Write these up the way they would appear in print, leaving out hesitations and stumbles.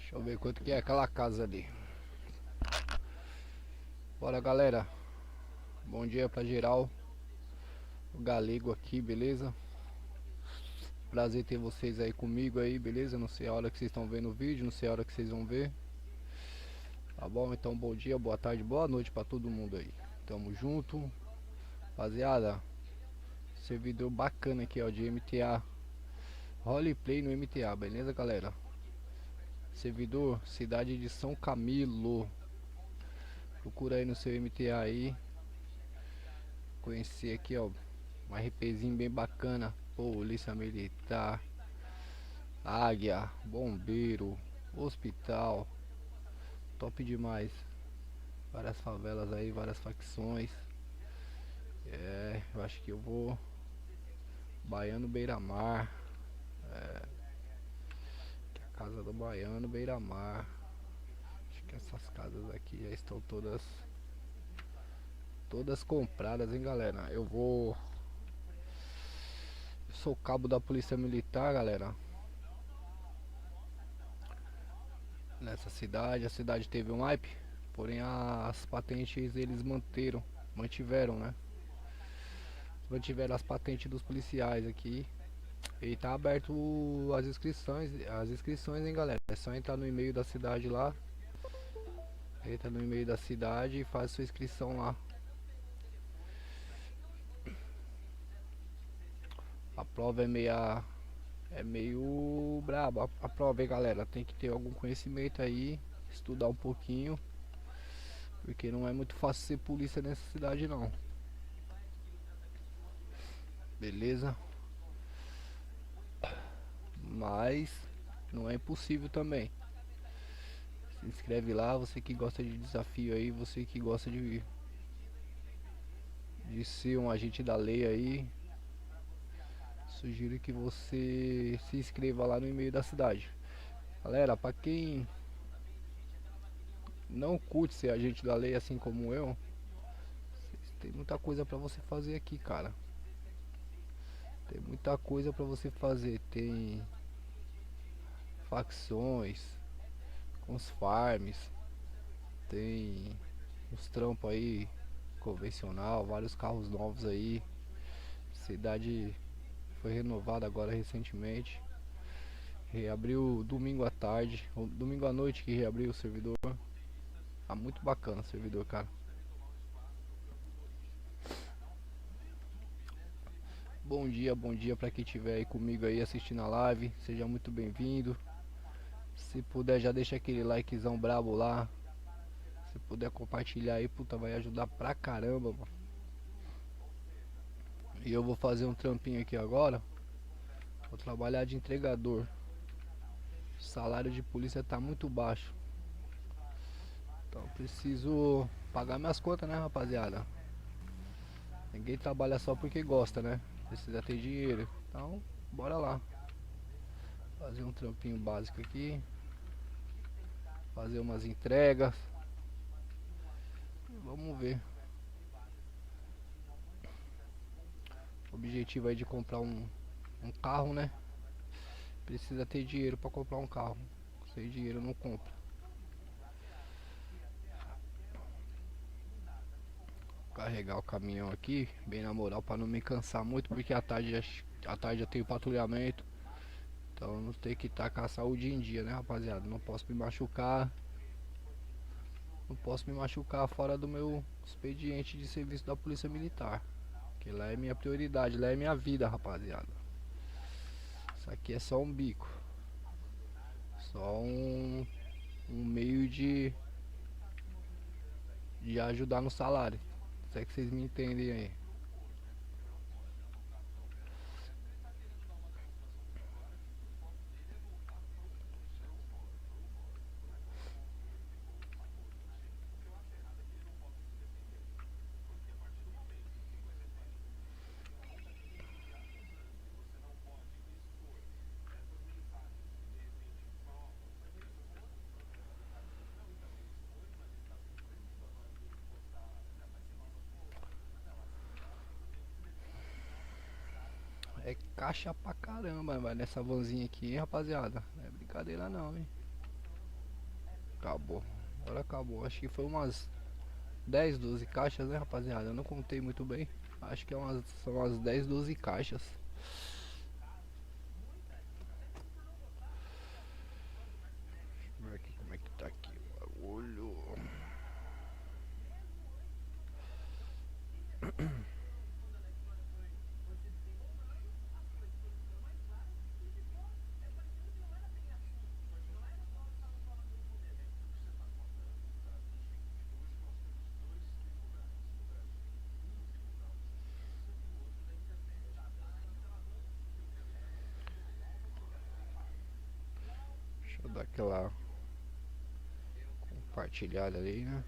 Deixa eu ver quanto que é aquela casa ali. Bora, galera. Bom dia pra geral. O Galego aqui, beleza? Prazer ter vocês aí comigo aí, beleza? Não sei a hora que vocês estão vendo o vídeo, não sei a hora que vocês vão ver. Tá bom? Então bom dia, boa tarde, boa noite pra todo mundo aí. Tamo junto. Rapaziada, servidor bacana aqui, ó, de MTA. Roleplay no MTA, beleza, galera? Servidor, cidade de São Camilo. Procura aí no seu MTA aí. Conhecer aqui, ó, um RPzinho bem bacana. Polícia Militar, Águia, Bombeiro, Hospital. Top demais. Várias favelas aí, várias facções. Eu acho que eu vou Baiano Beira-Mar. Que é a casa do Baiano Beira-Mar. Acho que essas casas aqui já estão todas compradas, hein, galera. Eu sou cabo da Polícia Militar, galera. Nessa cidade, a cidade teve um hype, porém as patentes eles mantiveram, né? Mantiveram as patentes dos policiais aqui. E tá aberto as inscrições, hein, galera. É só entrar no e-mail da cidade lá. Entra no e-mail da cidade e faz sua inscrição lá. A prova é meio braba. A prova, hein, galera. Tem que ter algum conhecimento aí, estudar um pouquinho, porque não é muito fácil ser polícia nessa cidade não. Beleza? Mas não é impossível também. Se inscreve lá, você que gosta de desafio aí, você que gosta de ser um agente da lei aí, sugiro que você se inscreva lá no e-mail da cidade. Galera, pra quem não curte ser agente da lei assim como eu, tem muita coisa pra você fazer aqui, cara. Tem muita coisa pra você fazer. Tem facções, com os farms, tem uns trampos aí convencional, vários carros novos aí. Cidade foi renovada agora recentemente. Reabriu domingo à tarde, ou domingo à noite que reabriu o servidor. Tá muito bacana o servidor, cara. Bom dia para quem estiver aí comigo aí assistindo a live. Seja muito bem-vindo. Se puder já deixa aquele likezão brabo lá. Se puder compartilhar aí, puta, vai ajudar pra caramba, mano. E eu vou fazer um trampinho aqui agora. Vou trabalhar de entregador. O salário de polícia tá muito baixo. Então preciso pagar minhas contas, né, rapaziada? Ninguém trabalha só porque gosta, né? Precisa ter dinheiro. Então, bora lá. Fazer um trampinho básico aqui. Fazer umas entregas. Vamos ver. O objetivo aí de comprar um carro, né? Precisa ter dinheiro para comprar um carro. Sem dinheiro não compra. Carregar o caminhão aqui, bem na moral, para não me cansar muito, porque à tarde já tenho patrulhamento. Então não tem que estar com a saúde em dia, né, rapaziada? Não posso me machucar. Não posso me machucar fora do meu expediente de serviço da Polícia Militar. Que lá é minha prioridade, lá é minha vida, rapaziada. Isso aqui é só um bico. Só um meio de ajudar no salário. Se é que vocês me entendem aí. É caixa pra caramba, vai nessa vanzinha aqui, hein, rapaziada. Não é brincadeira não, hein. Acabou. Agora acabou. Acho que foi umas 10, 12 caixas, né, rapaziada? Eu não contei muito bem. Acho que são umas 10, 12 caixas. Deixa eu ver aqui como é que tá aqui o bagulho. Deixa eu dar aquela compartilhada ali, né?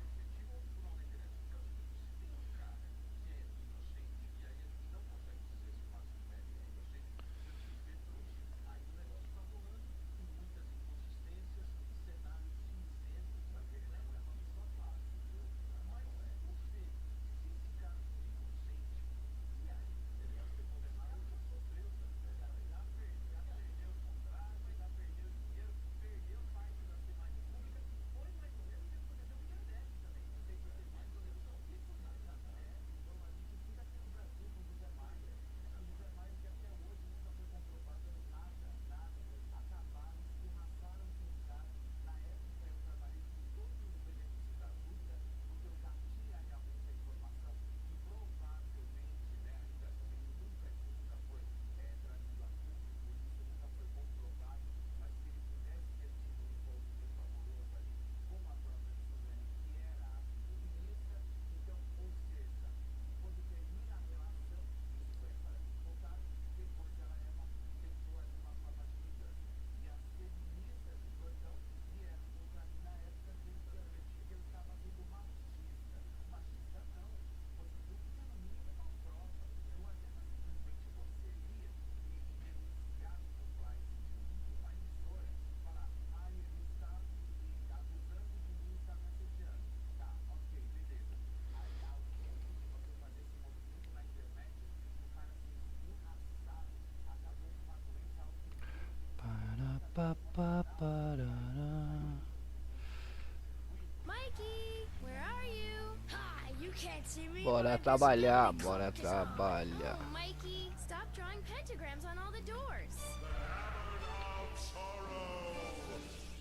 Mikey, where are you? Hi, you can't see me. Bora trabalhar, bora trabalhar. Oh, Mikey, stop drawing pentagrams on all the doors.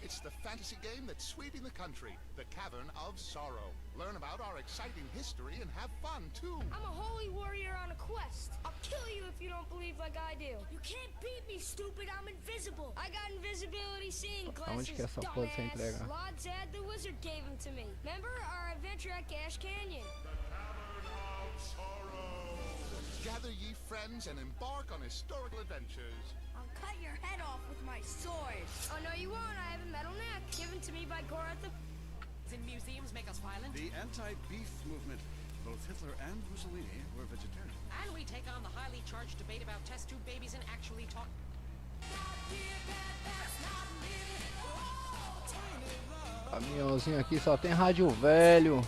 It's the fantasy game that's sweeping the country, The Cavern of Sorrow. Learn about our exciting history and have fun, too. I'm a holy warrior on a quest. I'll kill you if you don't believe like I do. You can't beat me, stupid. I'm invisible. I got invisibility seeing Aonde glasses, que essa porra você entrega? Lord Zed the wizard gave them to me. Remember our adventure at Gash Canyon? Gather ye friends and embark on historical adventures. I'll cut your head off with my sword. Oh, no, you won't. I have a metal neck given to me by Gorath the... In museums make us violent, The anti-beef movement. Both Hitler and Mussolini were vegetarian. and we take on the highly charged debate about test tube babies and actually talk. Caminhãozinho aqui só tem rádio velho.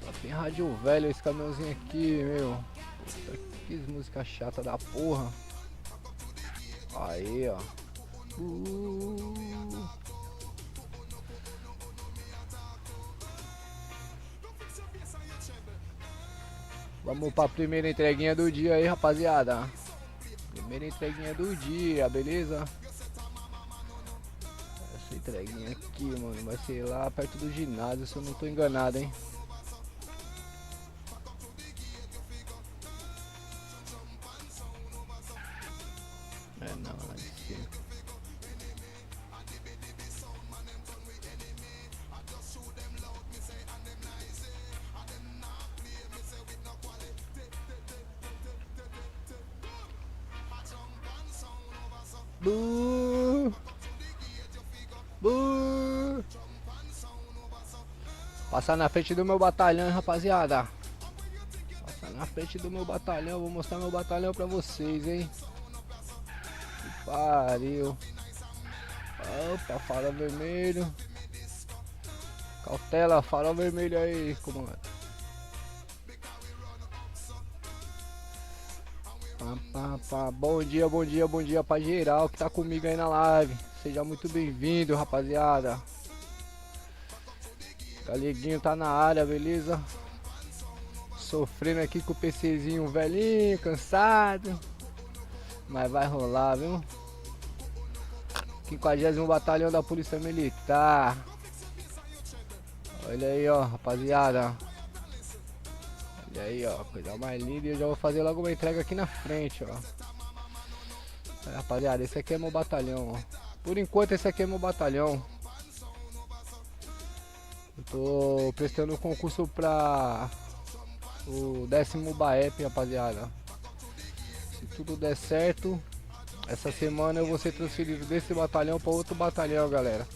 Só tem rádio velho esse caminhãozinho aqui, meu. Puta, que música chata da porra. Aí, ó. Vamos pra primeira entreguinha do dia aí, rapaziada. Primeira entreguinha do dia, beleza? Essa entreguinha aqui, mano, vai ser lá perto do ginásio, se eu não tô enganado, hein? É, não, lá em cima. Bu! Bu! Passar na frente do meu batalhão, hein, rapaziada. Passar na frente do meu batalhão, vou mostrar meu batalhão pra vocês, hein. Que pariu. Opa, farol vermelho. Cautela, farol vermelho aí, comandante. Bom dia, bom dia, bom dia pra geral que tá comigo aí na live. Seja muito bem-vindo, rapaziada. Galeguinho tá na área, beleza? Sofrendo aqui com o PCzinho velhinho, cansado. Mas vai rolar, viu? 50º Batalhão da Polícia Militar. Olha aí, ó, rapaziada. Olha aí, ó, coisa mais linda. E eu já vou fazer logo uma entrega aqui na frente, ó. Aí, rapaziada, esse aqui é meu batalhão, ó. Por enquanto esse aqui é meu batalhão. Eu tô prestando um concurso pra o 10º BAEP, rapaziada. Se tudo der certo, essa semana eu vou ser transferido desse batalhão para outro batalhão, galera.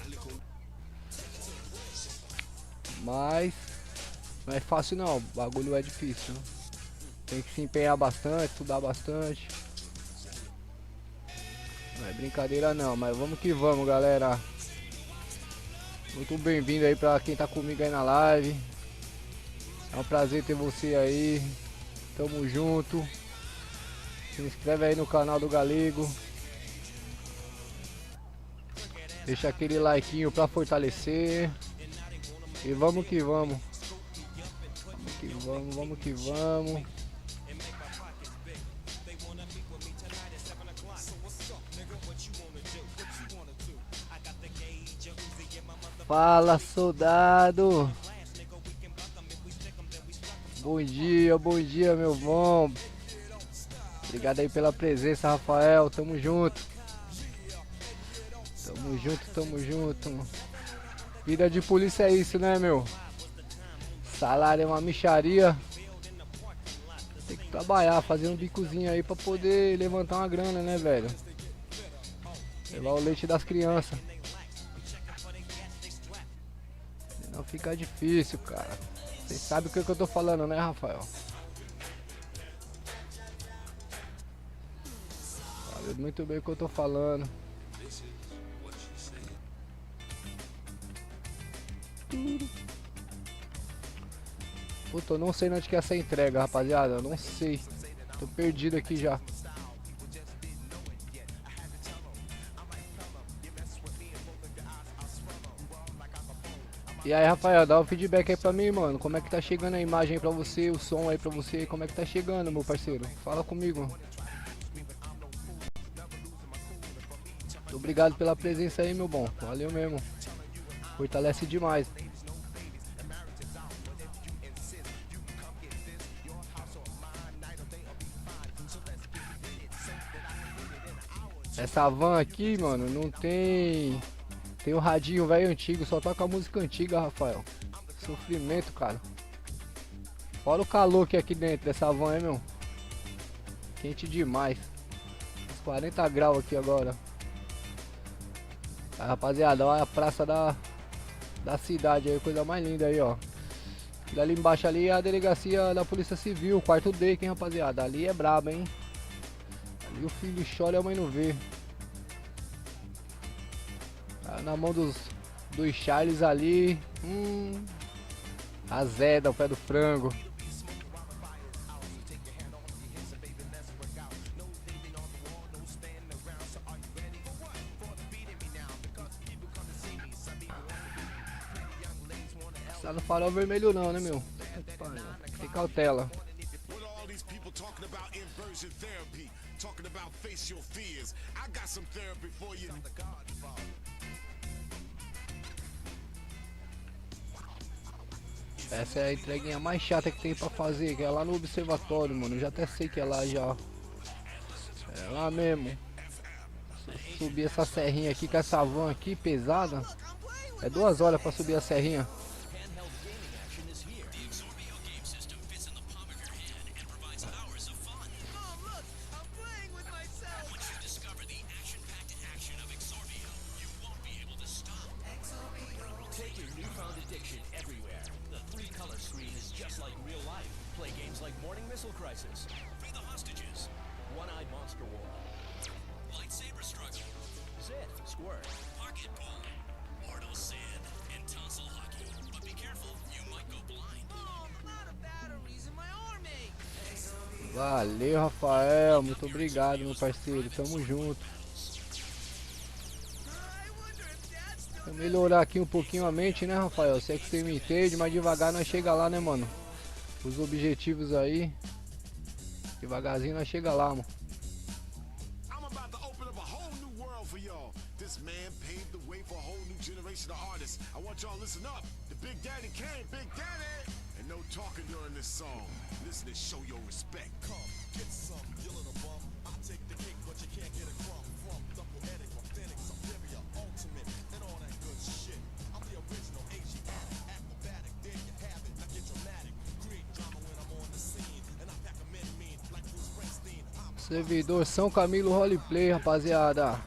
Mas não é fácil não, o bagulho é difícil. Tem que se empenhar bastante, estudar bastante. Não é brincadeira não, mas vamos que vamos, galera. Muito bem-vindo aí pra quem tá comigo aí na live. É um prazer ter você aí. Tamo junto. Se inscreve aí no canal do Galego. Deixa aquele likeinho pra fortalecer. E vamos que vamos. Vamos que vamos, vamos que vamos. Fala, soldado. Bom dia, meu bom. Obrigado aí pela presença, Rafael. Tamo junto. Tamo junto, tamo junto. Vida de polícia é isso, né, meu? Salário é uma mixaria. Tem que trabalhar, fazer um bicozinho aí pra poder levantar uma grana, né, velho? Levar o leite das crianças. Não fica difícil, cara. Vocês sabem o que eu tô falando, né, Rafael? Sabe muito bem o que eu tô falando. Puta, eu não sei onde que é essa entrega, rapaziada. Eu não sei. Tô perdido aqui já. E aí, Rafael, dá um feedback aí pra mim, mano. Como é que tá chegando a imagem aí pra você, o som aí pra você? Como é que tá chegando, meu parceiro? Fala comigo. Muito obrigado pela presença aí, meu bom. Valeu mesmo. Fortalece demais. Essa van aqui, mano, não tem... Tem o radinho velho antigo, só toca música antiga, Rafael. Sofrimento, cara. Fora o calor que é aqui dentro dessa van, hein, meu? Quente demais. Uns 40 graus aqui agora. Aí, rapaziada, olha a praça da cidade aí, coisa mais linda aí, ó. E ali embaixo ali é a delegacia da Polícia Civil, quarto D, hein, rapaziada. Ali é brabo, hein? Ali o filho chora e a mãe não vê. Tá na mão dos Charles ali. Azeda, o pé do frango. Tá no farol vermelho não, né, meu? Tem cautela. Essa é a entreguinha mais chata que tem pra fazer, que é lá no observatório, mano. Eu já até sei que é lá já. É lá mesmo. Subir essa serrinha aqui com essa van aqui pesada. É 2 horas pra subir a serrinha. Valeu, Rafael, muito obrigado, meu parceiro, tamo junto. Melhorar aqui um pouquinho a mente, né, Rafael? Sei que você me entende, mas devagar nós chega lá, né, mano? Os objetivos aí. Devagarzinho nós chega lá, mano. I'm about to open up a whole new world for y'all. This man paved the way for a whole new generation of artists. I want y'all to listen up. The Big Daddy came, Big Daddy! And no talking during this song. Listen and show your respect. Come, get some, yelling a bum. I'll take the cake, but you can't get a crumb from the poetic, authentic, superior, ultimate, and all that good shit. I'm the original Asiatic, acrobatic, there you have it. Now get dramatic, create drama when I'm on the scene. And I pack a mean like Bruce Springsteen. Servidor São Camilo Roleplay, rapaziada.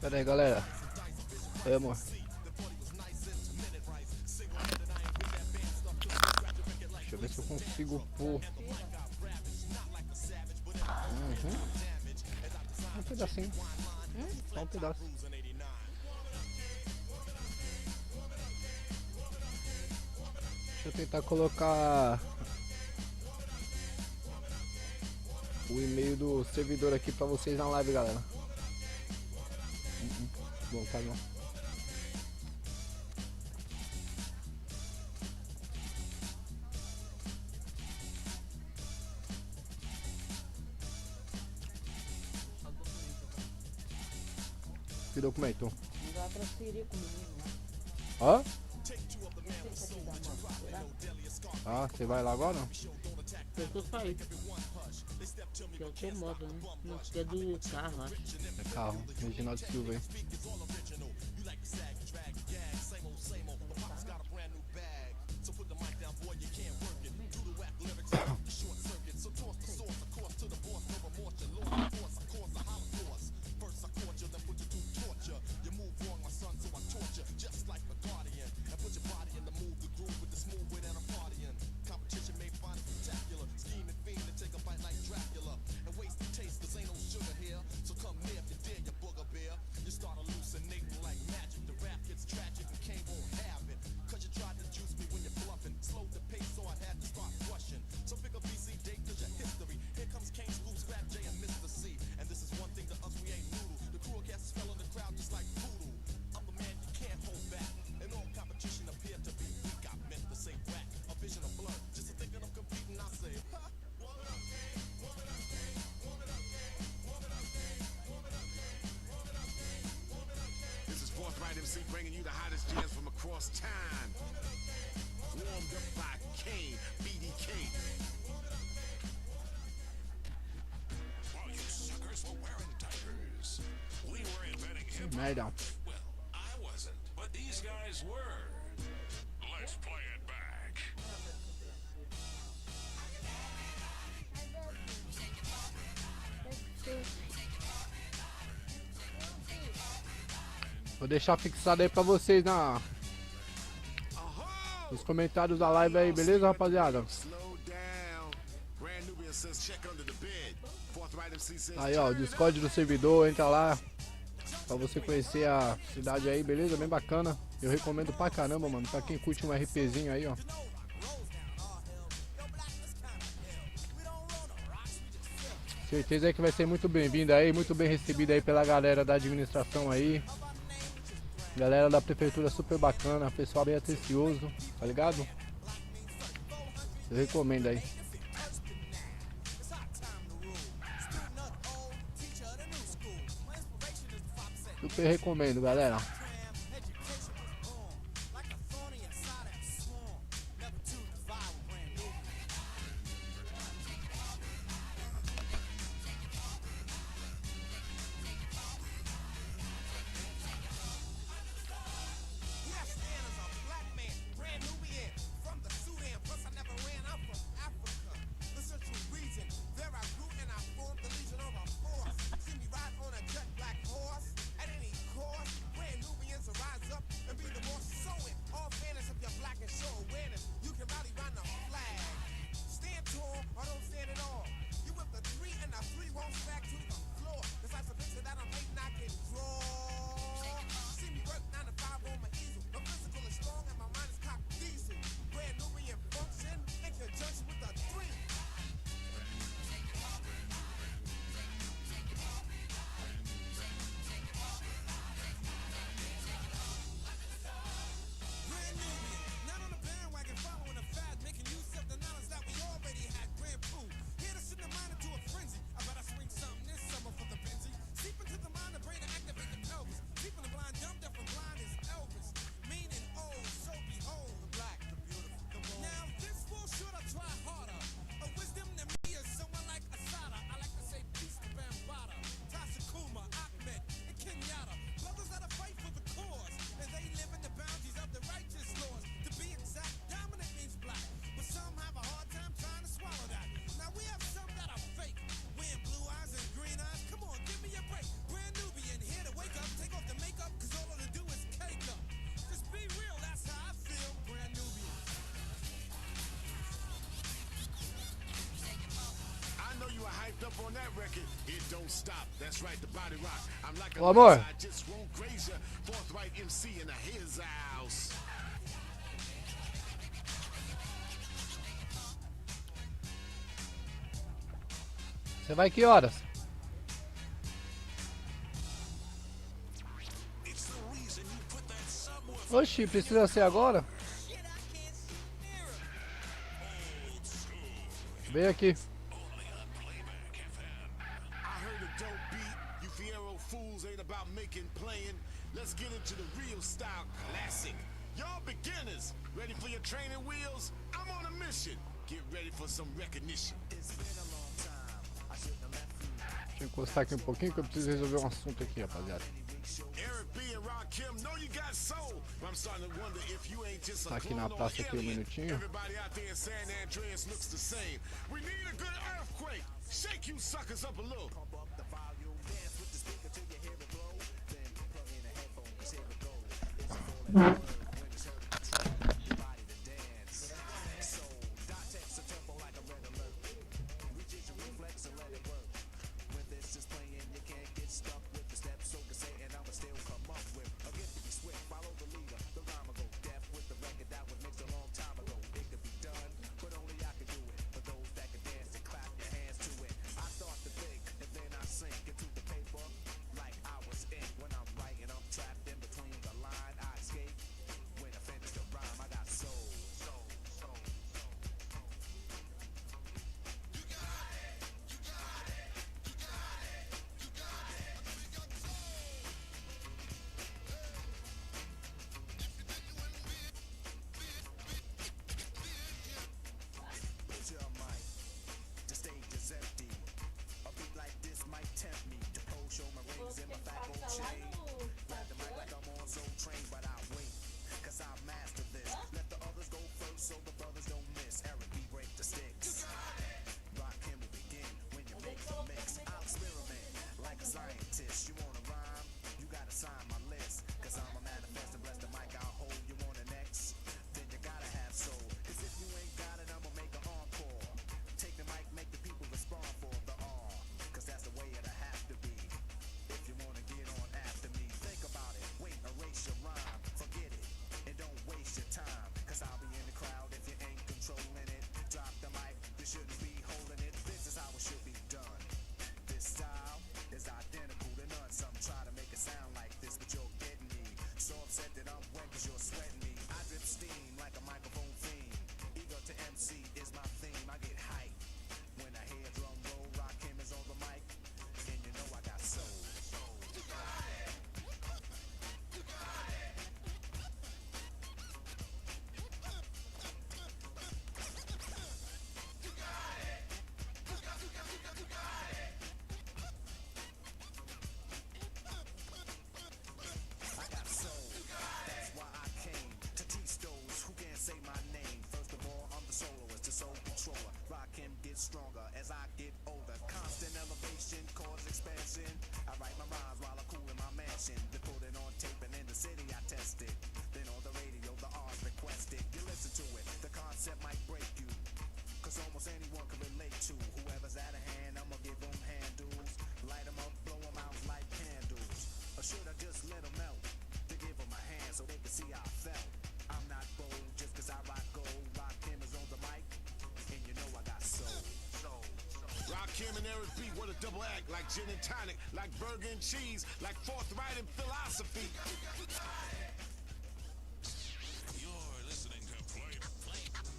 Pera aí, galera. Oi, amor. Deixa eu ver se eu consigo pôr. Um pedacinho. Só um pedaço. Deixa eu tentar colocar o e-mail do servidor aqui pra vocês na live, galera. Bom, tá bom. Que documento? Não dá pra transferir comigo, né? Ó? Ah, você vai lá agora? eu tô saindo. Que é o teu modo, né? Não, que é do carro, acho. É carro, Reginaldo Silva aí. MC bringing you the hottest jams from across time. Warmed up by Kane, BDK. While you suckers were wearing diapers, we were inventing hip-hop. Merda. Well, I wasn't, but these guys were. Let's play it back. Vou deixar fixado aí pra vocês nos comentários da live aí, beleza, rapaziada? Aí, ó, o Discord do servidor, entra lá pra você conhecer a cidade aí, beleza? Bem bacana. Eu recomendo pra caramba, mano, pra quem curte um RPzinho aí, ó. Certeza aí que vai ser muito bem-vindo aí, muito bem recebido aí pela galera da administração aí. Galera da prefeitura super bacana, pessoal bem atencioso, tá ligado? Eu recomendo aí. Super recomendo, galera. hyped up on that record. It don't stop. That's right, the body rock. I'm like a Ô, amor. I just won't graze ya. Forthright MC in the his house. Você vai que horas? Oxi, precisa ser agora? Vem aqui. I heard a dope beat. You Fiero fools ain't about making playing. Let's get into the real style classic. Y'all beginners, ready for your training wheels? I'm on a mission. Get ready for some recognition. It's been a long time. I shouldn't have left you. Deixa eu encostar aqui um pouquinho que eu preciso resolver um assunto aqui, rapaziada. Eric B and Rakim know you got soul. I'm starting to wonder if you ain't just a Tá aqui na clone or praça aqui um alien. minutinho. Everybody out there in San Andreas looks the same. We need a good earthquake. Shake you suckers up a little. Pump up the volume, dance with the speaker till you hear it blow. Then plug in a headphone, 'cause here it goes. It's a full word when it's heard to control your body to dance. So, dot text a tempo like a red alert. Reach your reflex and let it work. When this is playing, you can't get stuck with the steps. So to say, and I'ma still come up with a gift to be swift. Follow the leader, the rhyme will go deaf with the record that was mixed a long time ago. It could be done, but only I could do it. For those that can dance and clap your hands to it. I start to think, and then I sink into the paper like I was in. When I'm writing, I'm trapped in between the line. I escape. When I finish the rhyme, I got soul. Put your mic. The stage is empty. A beat like this might tempt me to pose, show my rings in my fat gold chain. Grab the mic like I'm on Soul Train, but I wait, 'cause I mastered this. Let the others go first so the brothers don't miss. Eric B, break the sticks. Rock him will begin when you make the mix. I'll experiment like a scientist. You wanna rhyme? You gotta sign my list, 'cause I'm a manifest and bless the mic. I'll hold you on the next. Then you gotta have soul, 'cause if you ain't got it, I'ma make an encore. Take the mic, make the people respond for the R, 'cause that's the way it'll have to be. If you wanna get on after me, think about it. Wait, erase your rhyme, forget it, and don't waste your time. 'Cause I'll be in the crowd if you ain't controlling it. Drop the mic, you shouldn't be holding it. This is how it should be done. This style is identical to none. Some try to make it sound like this, but you're getting me. So upset that I'm wet 'cause you're sweating me. I drip steam like a microphone fiend. Eager to MC is my theme. I get hype when I hear drum roll. Rakim is on the mic, and you know I got soul. I got soul. That's why I came to teach those who can't say my name. First of all, I'm the soloist, the soul controller. Rakim gets stronger as I get older. Constant elevation, cause expansion. I write my rhymes while I cool in my mansion. They put it on tape and in the city I test it. Then on the radio, the R's requested. You listen to it, the concept might break you. 'Cause almost anyone can relate to. Whoever's out of hand, I'ma give them handles. Light them up, blow them out like candles. Or should I just let them melt? To give them a hand so they can see how I felt. I'm not bold just 'cause I rock gold. Rakim is on the mic, and you know I got soul. Rakim and Eric B, what a double act. Like gin and tonic, like burger and cheese, like forthright and philosophy. You're listening to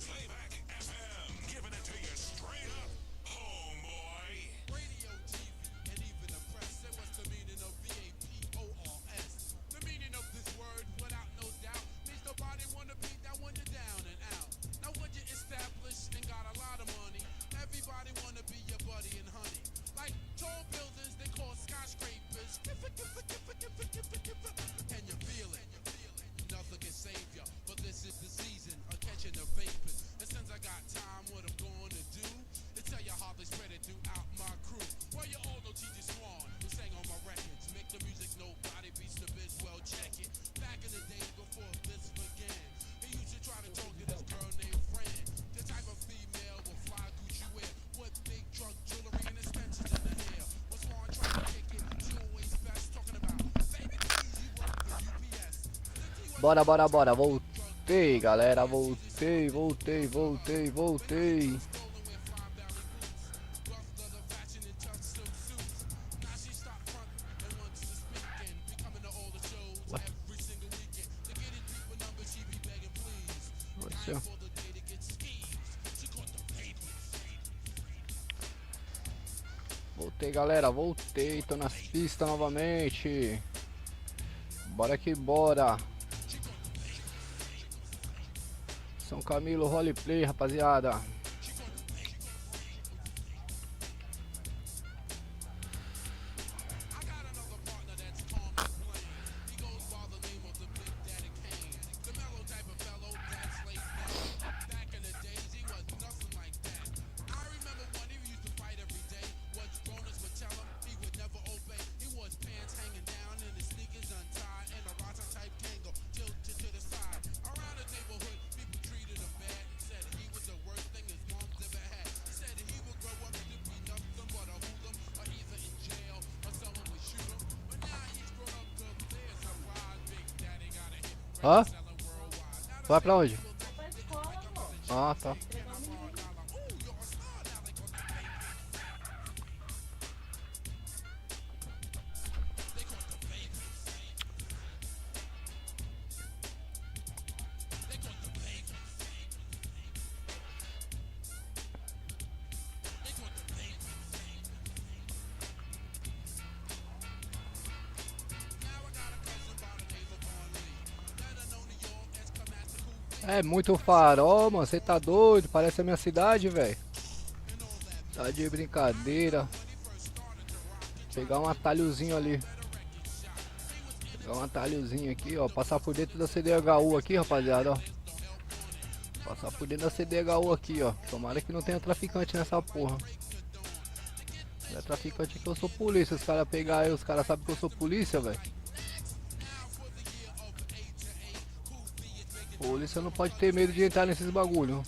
Playback FM, giving it to you straight up, homeboy. Radio, TV, and even the press. Say what's the meaning of VAPORS? The meaning of this word, without no doubt, means nobody wanna beat that when you're down and out. Now when you're established and got a lot of money, everybody wanna be your buddy and honey. Like tall buildings, they call skyscrapers. Can you feel it? Bora, bora, bora. Voltei, galera. Voltei. Ué. Você. Voltei, galera. Voltei. Tô nas pistas novamente. Bora que bora. São Camilo Roleplay, rapaziada. Hã? Vai pra onde? Ah, tá. É muito farol, mano. Você tá doido? Parece a minha cidade, velho. Tá de brincadeira. Pegar um atalhozinho ali. Pegar um atalhozinho aqui, ó. Passar por dentro da CDHU aqui, rapaziada, ó. Passar por dentro da CDHU aqui, ó. Tomara que não tenha traficante nessa porra. Não é traficante que eu sou polícia. Os caras pegar aí, os caras sabem que eu sou polícia, velho. Polícia não pode ter medo de entrar nesses bagulho.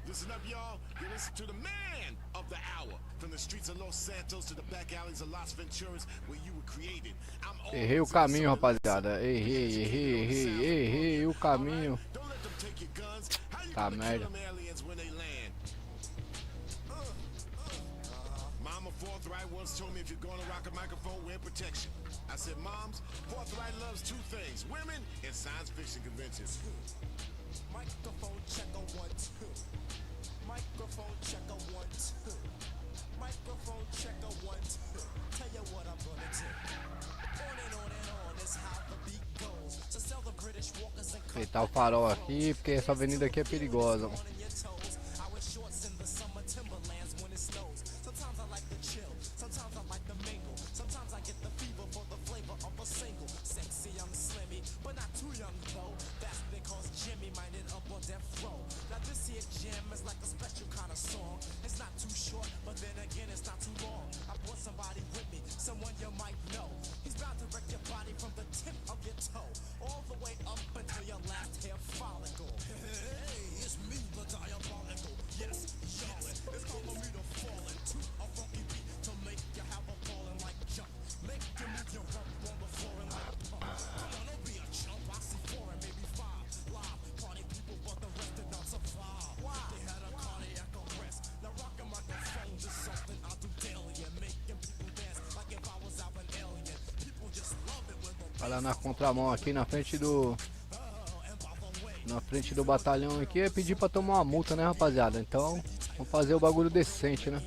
Listen up, y'all. You listen to the man of the hour. From the streets of Los Santos to the back alleys of Las Venturas, where you were created. Errei o caminho, rapaziada. Errei o caminho. Tá merda. Mama Forthright once told me if you're gonna rock a microphone, wear protection. I said, Moms, Forthright loves two things, women and science fiction conventions. Microphone checker 1, 2. Microphone checker 1, 2. Microphone checker 1, 2. Tell you what I'm gonna do. On is how the beat goes. To sell the British walkers and Feitar o farol aqui, porque essa avenida aqui é perigosa. someone you might know. He's bound to wreck your body from the tip of your toe all the way up until your last hair follicle. Hey, it's me, the diabolical. Yes, Charlotte, it's time for me to fall into a funky beat to make you have a falling like jump. Make you move your rump on the floor and like pump. Come on, don't be a chump. I see 4 and maybe 5 live party people, but the rest did not survive. Why? They had a cardiac arrest. Now rocking microphones is something I do daily and making people dance like if I was out an alien. People just love it when the Olha lá na contramão aqui na frente do batalhão aqui, é pedir pra tomar uma multa, né, rapaziada? Então vamos fazer o bagulho decente, né?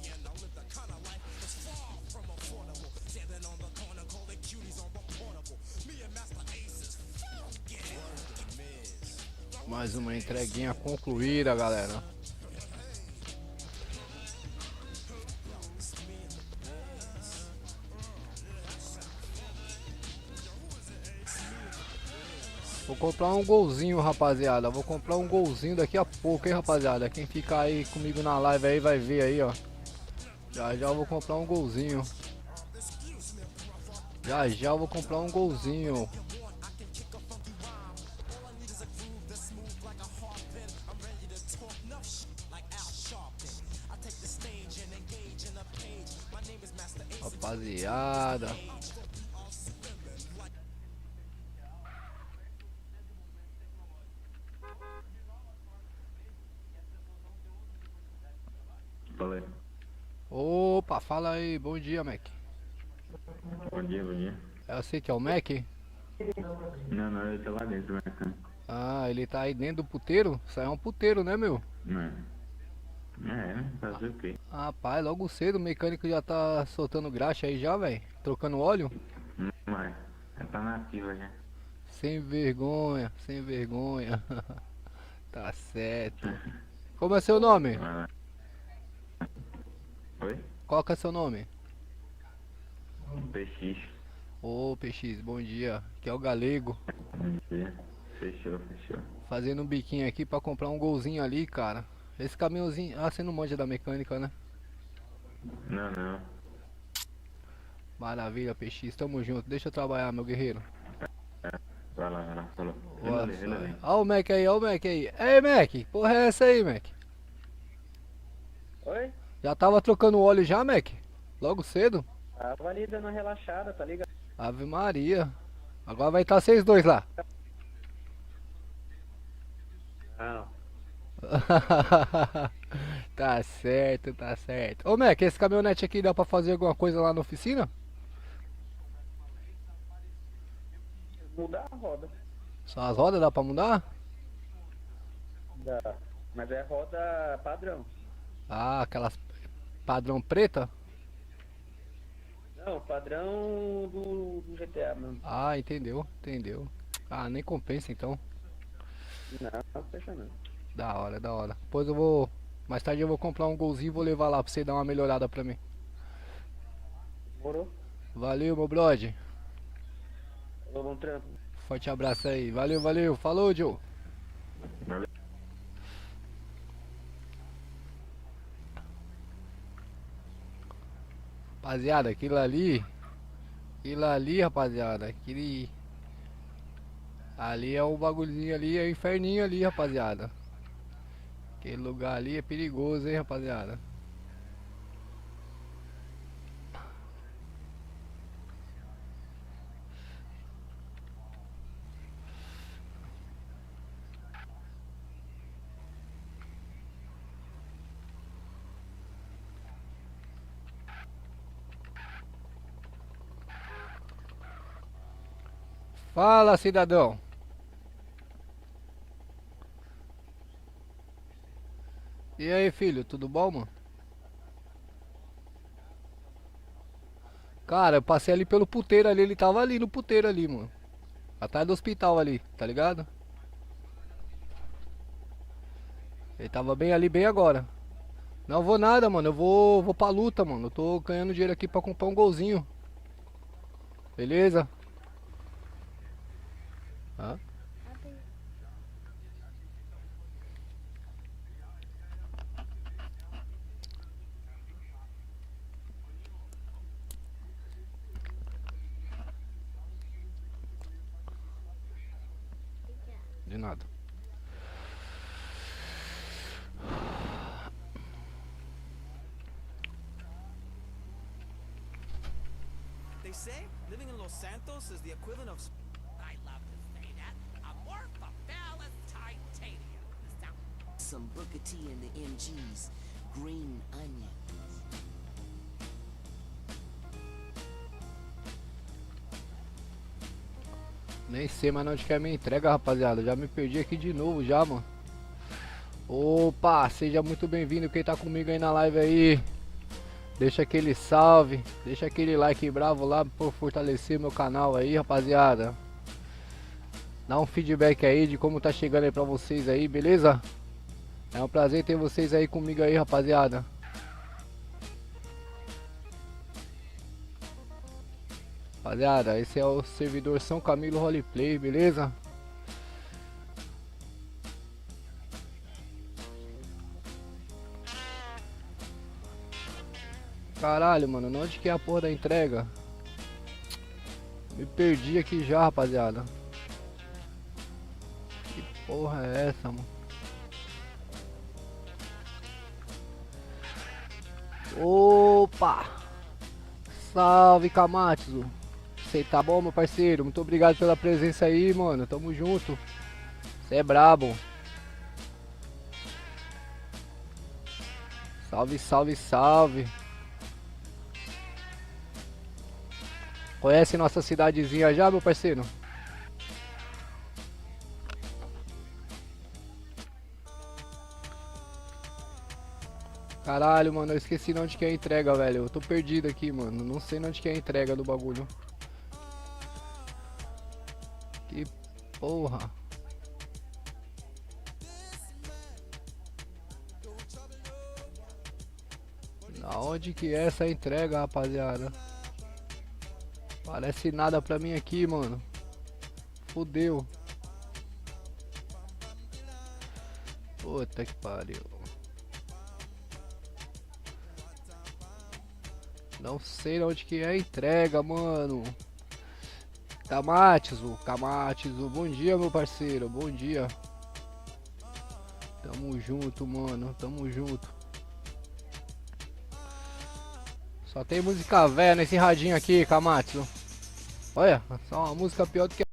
Mais uma entreguinha concluída, galera. Vou comprar um golzinho, rapaziada. Vou comprar um golzinho daqui a pouco, hein, rapaziada. Quem ficar aí comigo na live aí vai ver aí, ó. Já já eu vou comprar um golzinho. Já já eu vou comprar um golzinho. Rapaziada. Fala aí. Opa, fala aí. Bom dia, Mac. Bom dia, bom dia. É você que é o Mac? Não, ele tá lá dentro, né? Ah, ele tá aí dentro do puteiro? Isso aí é um puteiro, né, meu? Né? Fazer o quê? Rapaz, logo cedo o mecânico já tá soltando graxa aí já, velho. Trocando óleo. Mas, tá na ativa já. Sem vergonha, sem vergonha. Tá certo. Como é seu nome? Oi? Qual que é seu nome? PX. Ô, PX, bom dia. Aqui é o Galego. Bom dia. Fechou. Fazendo um biquinho aqui pra comprar um golzinho ali, cara. Esse caminhãozinho... Ah, você não manja da mecânica, né? Não. Maravilha, PX. Tamo junto. Deixa eu trabalhar, meu guerreiro. Vai lá, falou. Ó o Mac aí, ó o Mac aí. Ei, Mac, porra é essa aí, Mac? Oi? Já tava trocando óleo já, Mac? Logo cedo? Tava ali dando uma relaxada, tá ligado? Ave Maria. Agora vai estar vocês dois lá. Não. Tá certo, tá certo. Ô Mac, esse caminhonete aqui dá pra fazer alguma coisa lá na oficina? Mudar a roda. Só as rodas dá pra mudar? Dá. Mas é roda padrão. Ah, aquelas padrão preta? Não, padrão do GTA mesmo. Ah, entendeu. Ah, nem compensa então. Não fecha não. Da hora. Depois eu vou... Mais tarde eu vou comprar um golzinho e vou levar lá pra você dar uma melhorada pra mim. Morou? Valeu, meu brother. Falou, bom trampo. Forte abraço aí. Valeu. Falou, Joe. Valeu. Rapaziada, aquilo ali, rapaziada, ali é o bagulhinho ali, é o inferninho ali, rapaziada. Aquele lugar ali é perigoso, hein, rapaziada. Fala, cidadão. E aí, filho, tudo bom, mano? Cara, eu passei ali pelo puteiro ali, ele tava ali no puteiro ali, mano. Atrás do hospital ali, tá ligado? Ele tava bem ali, bem agora. Não vou nada, mano, eu vou pra luta, mano. Eu tô ganhando dinheiro aqui pra comprar um golzinho. Beleza? Hã? De nada. They say living in Los Santos is the equivalent of... I love to say that. Amorphophallus titanium. Some Booker T and the MGs. Green onion. Nem sei mais onde que é a minha entrega, rapaziada. Já me perdi aqui de novo já, mano. Opa, seja muito bem-vindo quem tá comigo aí na live aí. Deixa aquele salve, deixa aquele like bravo lá por fortalecer meu canal aí, rapaziada. Dá um feedback aí de como tá chegando aí pra vocês aí, beleza? É um prazer ter vocês aí comigo aí, rapaziada. Rapaziada, esse é o servidor São Camilo Roleplay, beleza? Caralho, mano, onde que é a porra da entrega? Me perdi aqui já, rapaziada. Que porra é essa, mano? Opa! Salve, Kamatsu! Cê tá bom, meu parceiro? Muito obrigado pela presença aí, mano. Tamo junto. Cê é brabo. Salve, salve, salve. Conhece nossa cidadezinha já, meu parceiro? Caralho, mano, eu esqueci onde que é a entrega, velho. Eu tô perdido aqui, mano. Não sei onde que é a entrega do bagulho. Que porra. Aonde que é essa entrega, rapaziada? Parece nada pra mim aqui, mano. Fudeu. Puta que pariu. Não sei onde que é a entrega, mano. Kamatsu, bom dia, meu parceiro, bom dia. Tamo junto, mano, tamo junto. Só tem música velha nesse radinho aqui, Kamatsu. Olha, só uma música pior do que...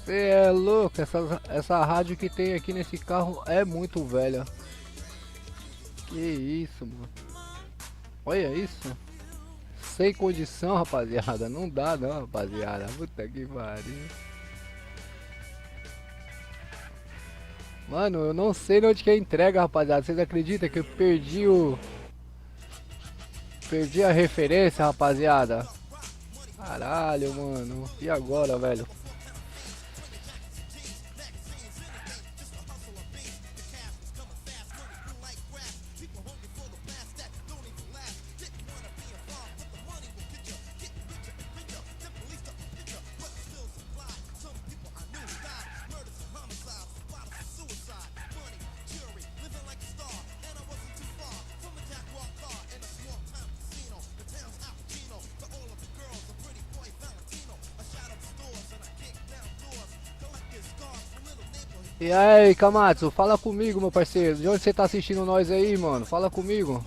Cê é louco, essa rádio que tem aqui nesse carro é muito velha. Que isso, mano. Olha isso. Sem condição, rapaziada. Não dá não, rapaziada. Puta que pariu. Mano, eu não sei onde que é a entrega, rapaziada. Vocês acreditam que eu perdi o... Perdi a referência, rapaziada. Caralho, mano. E agora, velho? E aí, Kamatsu, fala comigo, meu parceiro. De onde você tá assistindo nós aí, mano? Fala comigo.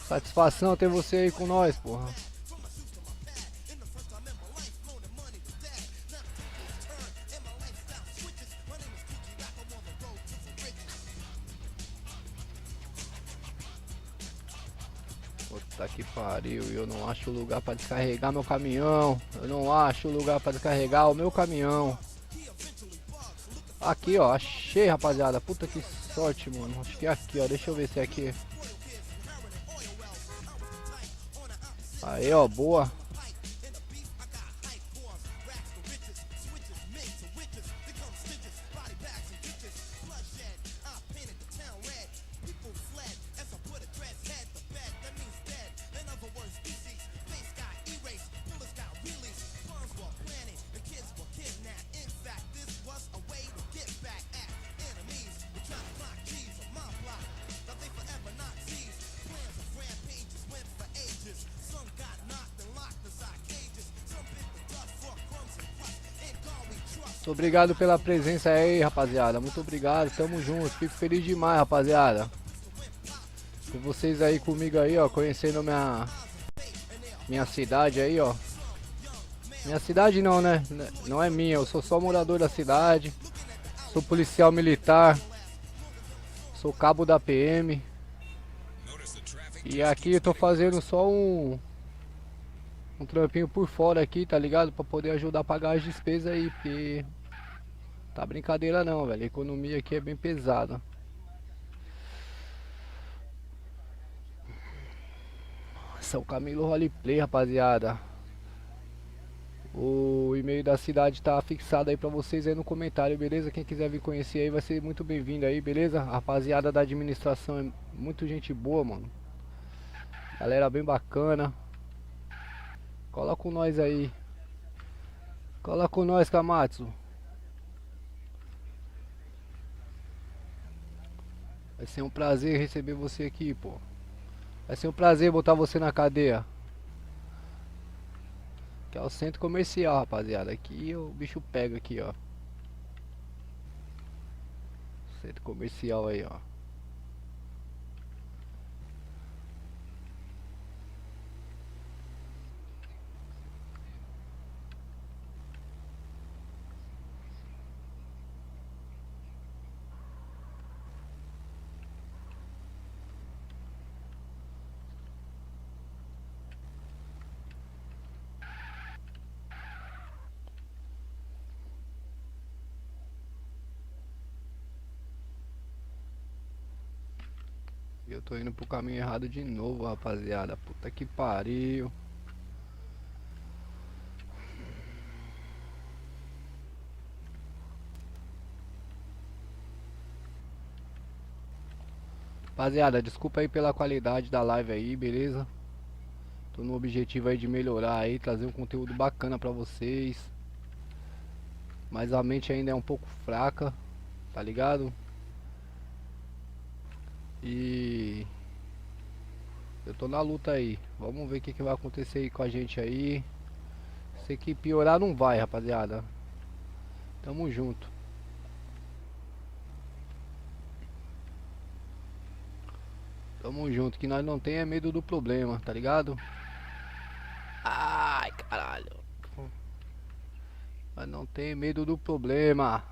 Satisfação ter você aí com nós, porra. Puta que pariu, eu não acho lugar pra descarregar meu caminhão. Eu não acho lugar pra descarregar o meu caminhão. Aqui, ó, achei, rapaziada. Puta que sorte, mano. Acho que é aqui, ó. Deixa eu ver se é aqui. Aí, ó, boa. Muito obrigado pela presença aí, rapaziada. Muito obrigado, tamo junto. Fico feliz demais, rapaziada. Com vocês aí comigo aí, ó, conhecendo minha cidade aí, ó. Minha cidade não, né? Não é minha, eu sou só morador da cidade. Sou policial militar. Sou cabo da PM. E aqui eu tô fazendo só um trampinho por fora aqui, tá ligado? Pra poder ajudar a pagar as despesas aí, porque tá brincadeira não, velho. A economia aqui é bem pesada. São Camilo Roleplay, rapaziada. O e-mail da cidade tá fixado aí pra vocês aí no comentário, beleza? Quem quiser vir conhecer aí vai ser muito bem-vindo aí, beleza? A rapaziada da administração é muito gente boa, mano. Galera bem bacana. Cola com nós aí. Cola com nós, Kamatsu. Vai ser um prazer receber você aqui, pô. Vai ser um prazer botar você na cadeia. Que é o centro comercial, rapaziada. Aqui o bicho pega aqui, ó. Centro comercial aí, ó. Eu tô indo pro caminho errado de novo, rapaziada. Puta que pariu. Rapaziada, desculpa aí pela qualidade da live aí, beleza? Tô no objetivo aí de melhorar aí, trazer um conteúdo bacana pra vocês. Mas a mente ainda é um pouco fraca, tá ligado? E eu tô na luta aí. Vamos ver o que vai acontecer aí com a gente aí. Sei que piorar não vai, rapaziada. Tamo junto. Tamo junto, que nós não tem medo do problema, tá ligado? Ai, caralho. Nós não tem medo do problema.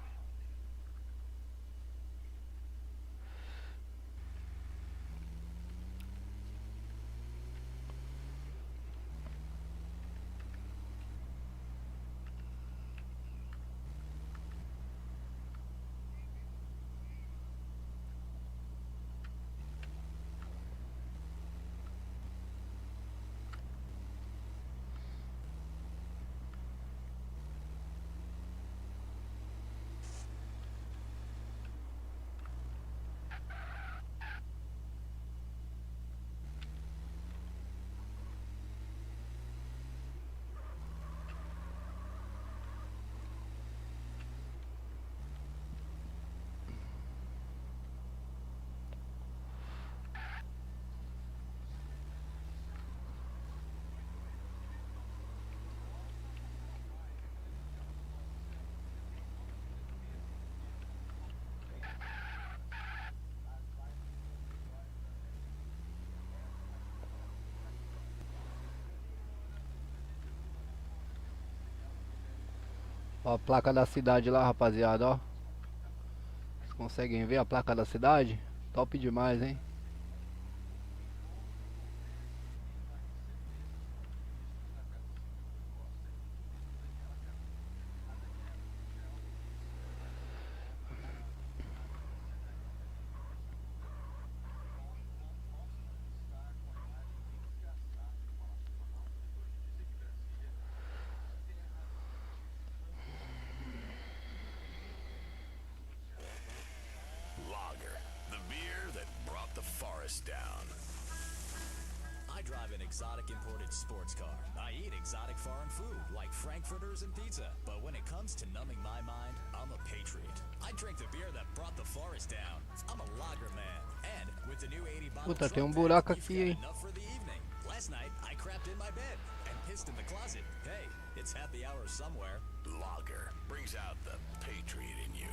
Ó a placa da cidade lá, rapaziada, ó. Vocês conseguem ver a placa da cidade? Top demais, hein? Down. I drive an exotic imported sports car. I eat exotic foreign food like frankfurters and pizza. But when it comes to numbing my mind, I'm a patriot. I drink the beer that brought the forest down. I'm a lager man. And with the new 80 bottle Puta, tem buraco aqui, hein? enough for the evening. Last night I crapped in my bed and hissed in the closet. Hey, it's happy hour somewhere. Lager brings out the patriot in you.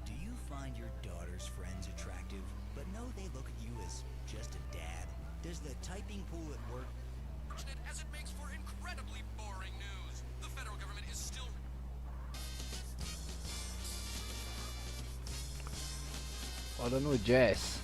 Do you find your daughter's friends attractive, but know they look at you as just a dad? Does the typing pool at work... As it makes for incredibly boring news. The federal government is still... Olha no jazz.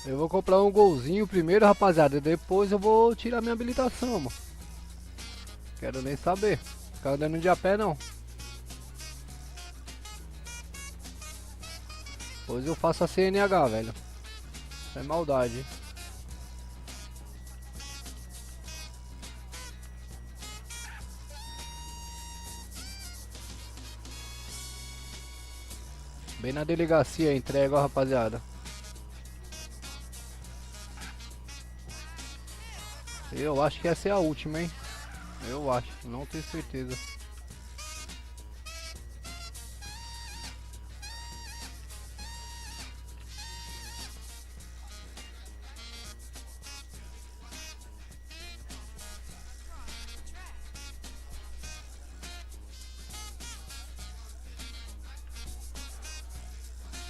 Eu vou comprar um golzinho primeiro, rapaziada. Depois eu vou tirar minha habilitação, mano. Quero nem saber. Ficar andando de a pé, não. Depois eu faço a CNH, velho. Sem maldade, hein? Bem na delegacia entrega, ó, rapaziada. Eu acho que essa é a última, hein? Eu acho, não tenho certeza.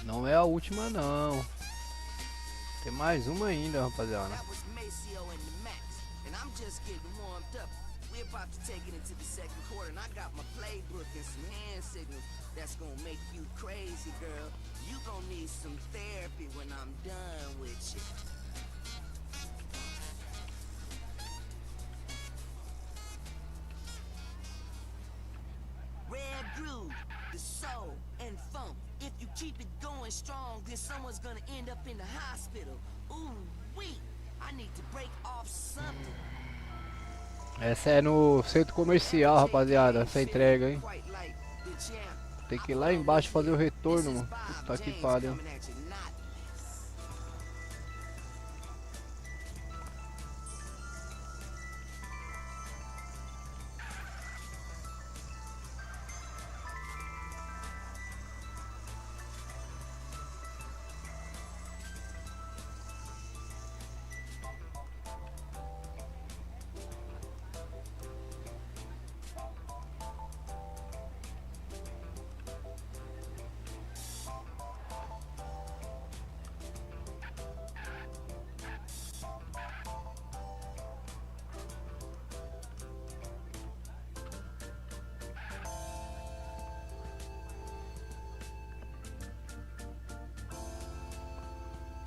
Não é a última, não. Tem mais uma ainda, rapaziada. I'm just getting warmed up. We're about to take it into the second quarter, and I got my playbook and some hand signals that's gonna make you crazy, girl. You gonna need some therapy when I'm done with you. Red groove, the soul and funk. If you keep it going strong, then someone's gonna end up in the hospital. Ooh, wait. I need to break off something. Essa é no centro comercial, rapaziada. Essa entrega, hein? Tem que ir lá embaixo fazer o retorno, mano. Puta que pariu.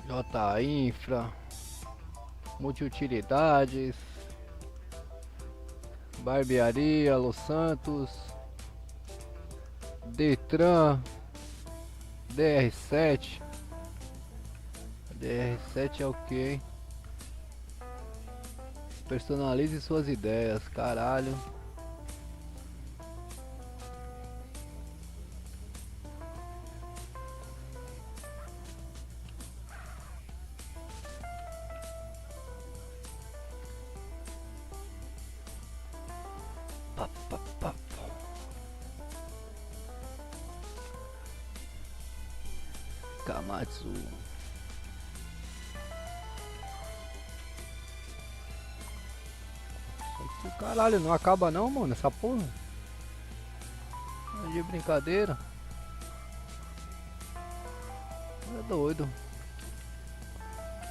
J Infra, Multiutilidades, Barbearia, Los Santos, Detran, DR7. DR7 é o que, hein? Personalize suas ideias, caralho. Kamatsu. Caralho, não acaba não, mano, essa porra. É de brincadeira. É doido.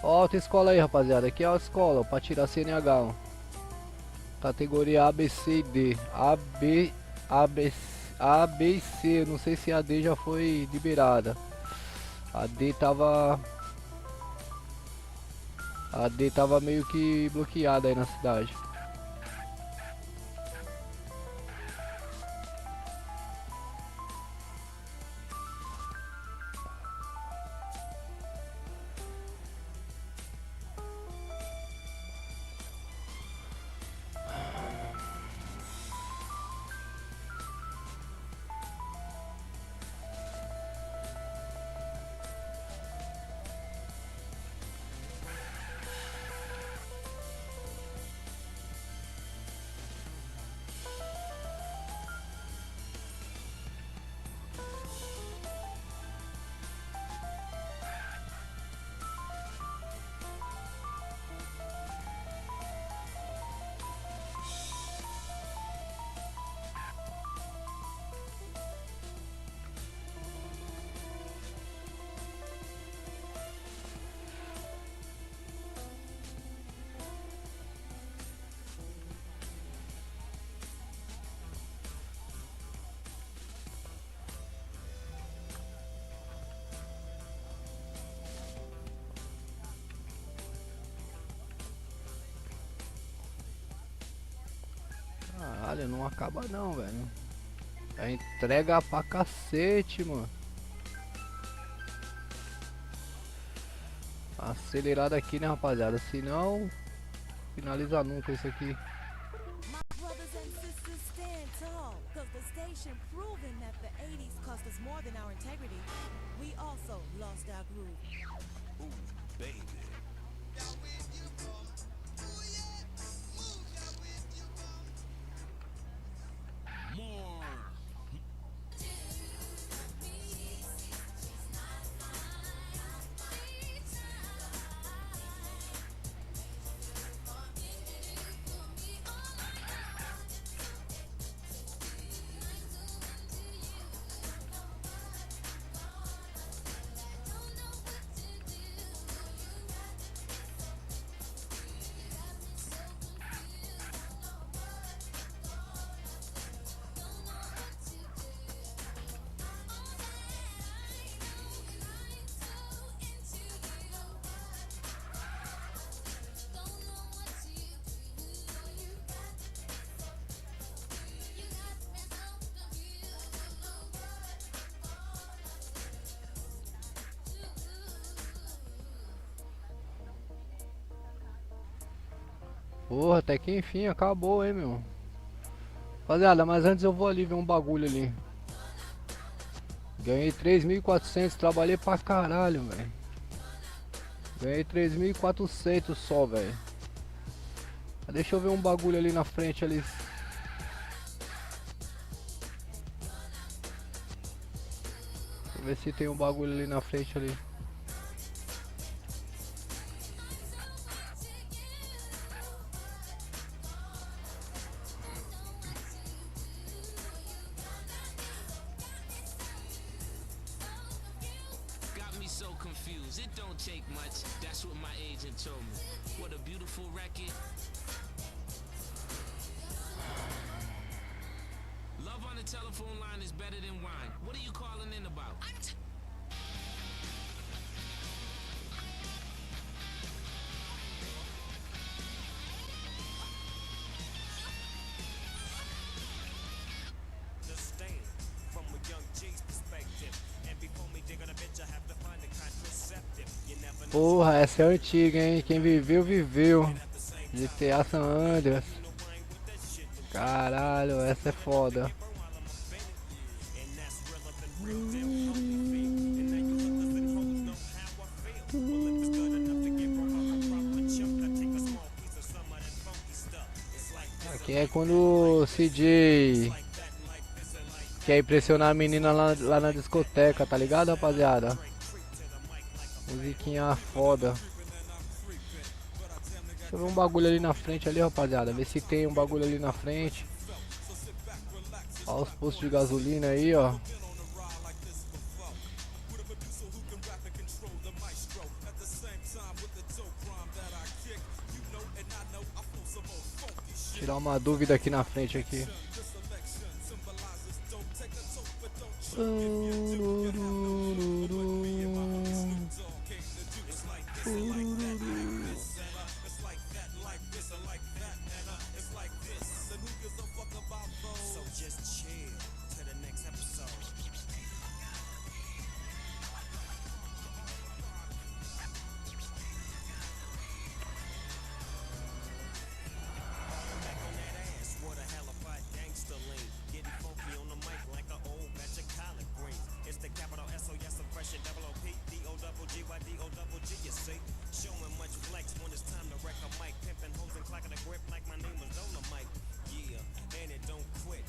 Ó, a autoescola aí, rapaziada. Aqui é a autoescola, pra tirar CNH, ó. Categoria A, B, C e D. A, B e C. Não sei se a D já foi liberada. A D tava meio que bloqueada aí na cidade. Caralho, não acaba não, velho. É entrega pra cacete, mano. Acelerado aqui, né, rapaziada? Senão, finaliza nunca isso aqui. My brothers and sisters stand tall, cause the station proving that the 80s cost us more than our integrity. We also lost our groove. Ooh, baby. More. Porra, até que enfim acabou, hein, meu. Rapaziada, mas antes eu vou ali ver um bagulho ali. Ganhei 3.400, trabalhei pra caralho, velho. Ganhei 3.400 só, velho. Deixa eu ver um bagulho ali na frente ali. Deixa eu ver se tem um bagulho ali na frente ali. So confused, it don't take much. That's what my agent told me. What a beautiful record. Love on the telephone line is better than wine. What are you calling in about? The stand from a young G's perspective. And before me dig on a bitch, I have to find a contraceptive. You never know. Porra, essa é antiga, hein? Quem viveu, viveu. GTA San Andreas. Caralho, essa é foda. Aqui é quando o CJ quer impressionar a menina lá na discoteca, tá ligado, rapaziada? Musiquinha foda. Deixa eu ver um bagulho ali na frente ali, rapaziada. Ver se tem um bagulho ali na frente. Olha os postos de gasolina aí, ó. Tirar uma dúvida aqui na frente aqui.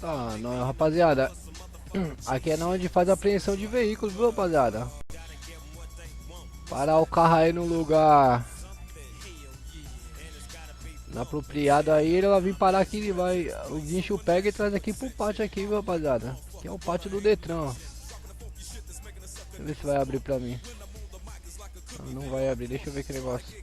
Tá, não, rapaziada. Aqui é não onde faz a apreensão de veículos, viu, rapaziada? Parar o carro aí no lugar inapropriado aí, ele vai vir parar aqui, vai, o guincho pega e traz aqui pro pátio aqui, viu, rapaziada? Que é o pátio do Detran, ó. Deixa eu ver se vai abrir pra mim. Não vai abrir, deixa eu ver que negócio.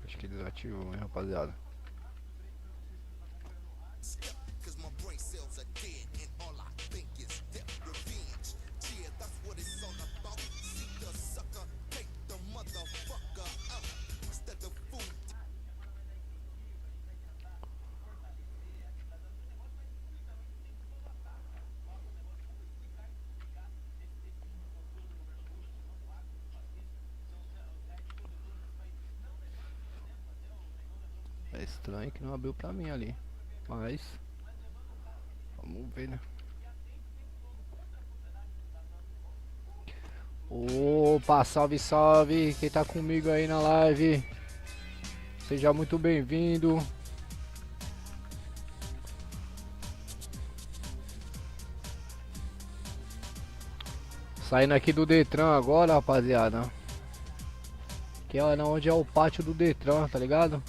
Acho que desativou, hein, rapaziada. É estranho que não abriu pra mim ali, mas vamos ver, né? Opa, salve, salve, quem tá comigo aí na live, seja muito bem-vindo. Saindo aqui do Detran agora, rapaziada, que é onde é o pátio do Detran, tá ligado?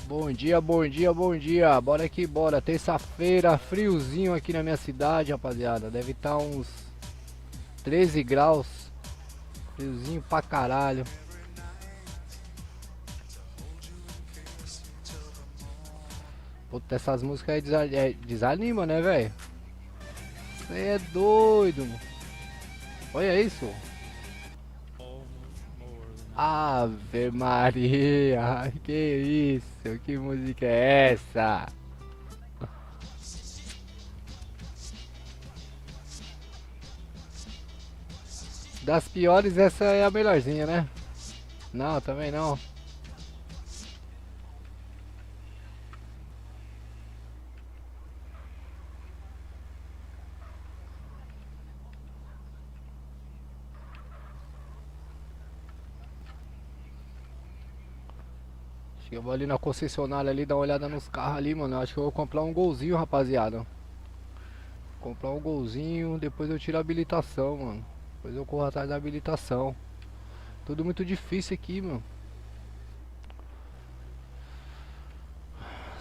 Bom dia, bom dia, bom dia. Bora que bora. Terça-feira, friozinho aqui na minha cidade, rapaziada. Deve estar uns 13 graus. Friozinho pra caralho. Puta, essas músicas aí desanima, né, velho? Você é doido. Olha isso. Ave Maria, que isso? Que música é essa? Das piores, essa é a melhorzinha, né? Não, também não. Eu vou ali na concessionária ali, dar uma olhada nos carros ali, mano. Eu acho que eu vou comprar um golzinho, rapaziada. Comprar um golzinho, depois eu tiro a habilitação, mano. Depois eu corro atrás da habilitação. Tudo muito difícil aqui, mano.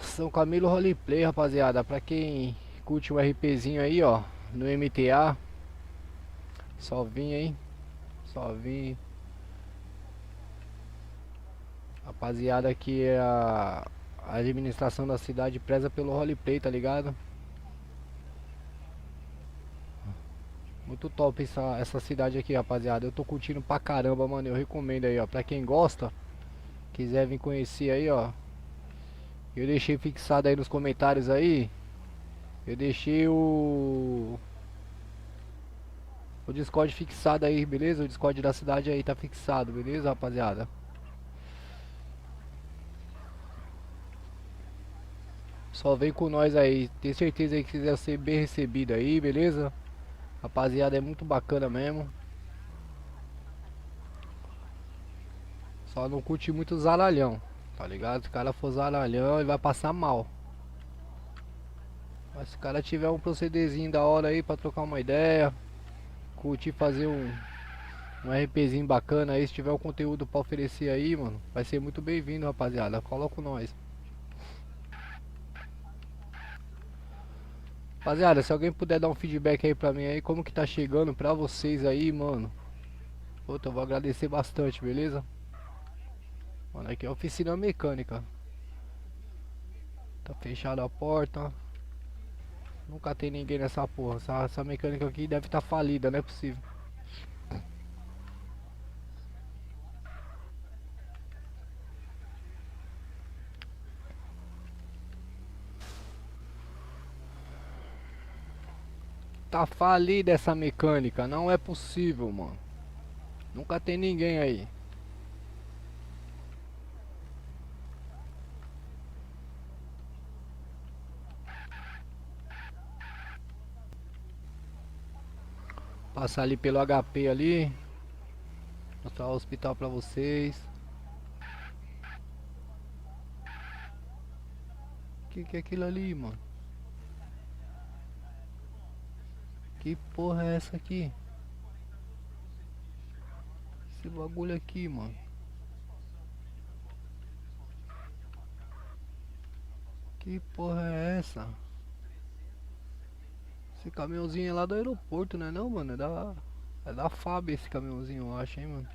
São Camilo Roleplay, rapaziada. Pra quem curte um RPzinho aí, ó, no MTA. Só vim, hein. Só vim. Rapaziada, aqui é a administração da cidade preza pelo roleplay, tá ligado? Muito top essa cidade aqui, rapaziada. Eu tô curtindo pra caramba, mano. Eu recomendo aí, ó. Pra quem gosta, quiser vir conhecer aí, ó. Eu deixei fixado aí nos comentários aí. Eu deixei o O Discord fixado aí, beleza? O Discord da cidade aí tá fixado, beleza, rapaziada? Só vem com nós aí. Tenho certeza aí que quiser ser bem recebido aí, beleza? Rapaziada, é muito bacana mesmo. Só não curte muito zaralhão, tá ligado? Se o cara for zaralhão, ele vai passar mal. Mas se o cara tiver um procederzinho da hora aí pra trocar uma ideia, curtir fazer um RPzinho bacana aí, se tiver um conteúdo pra oferecer aí, mano, vai ser muito bem-vindo, rapaziada. Cola com nós. Rapaziada, se alguém puder dar um feedback aí pra mim aí, como que tá chegando pra vocês aí, mano. Puta, eu vou agradecer bastante, beleza? Mano, aqui é oficina mecânica. Tá fechada a porta. Nunca tem ninguém nessa porra. Essa mecânica aqui deve estar falida, não é possível. Tá falida essa mecânica, não é possível, mano. Nunca tem ninguém aí. Passar ali pelo HP ali. Mostrar o hospital pra vocês. Que é aquilo ali, mano? Que porra é essa aqui? Esse bagulho aqui, mano. Que porra é essa? Esse caminhãozinho é lá do aeroporto, né não, mano? É da FAB esse caminhãozinho, eu acho, hein, mano.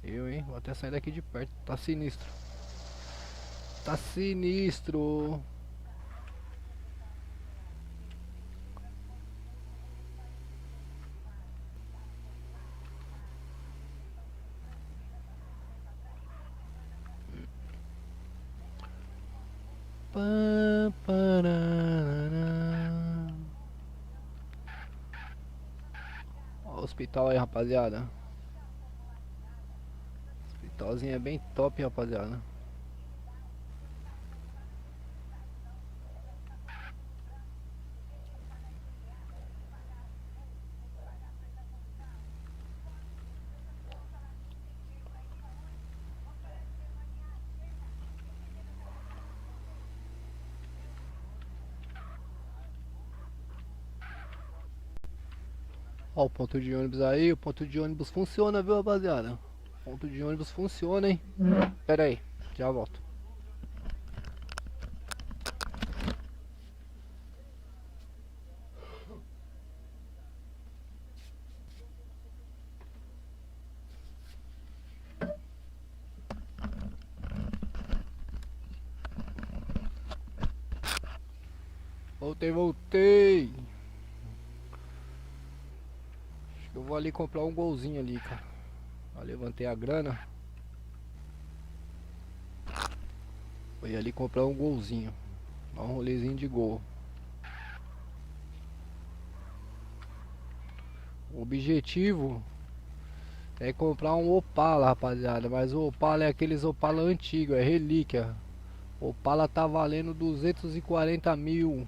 Hein? Vou até sair daqui de perto. Tá sinistro. Tá sinistro. Ó, o hospital aí, rapaziada. Hospitalzinho é bem top, rapaziada. Ó, o ponto de ônibus aí, o ponto de ônibus funciona, viu, rapaziada? O ponto de ônibus funciona, hein? Pera aí, já volto. Voltei. Acho que eu vou ali comprar um golzinho ali, cara. Eu levantei a grana. Vou ir ali comprar um golzinho. Dar um rolezinho de gol. O objetivo é comprar um Opala, rapaziada. Mas o Opala é aqueles Opala antigo, é relíquia. O Opala tá valendo 240 mil.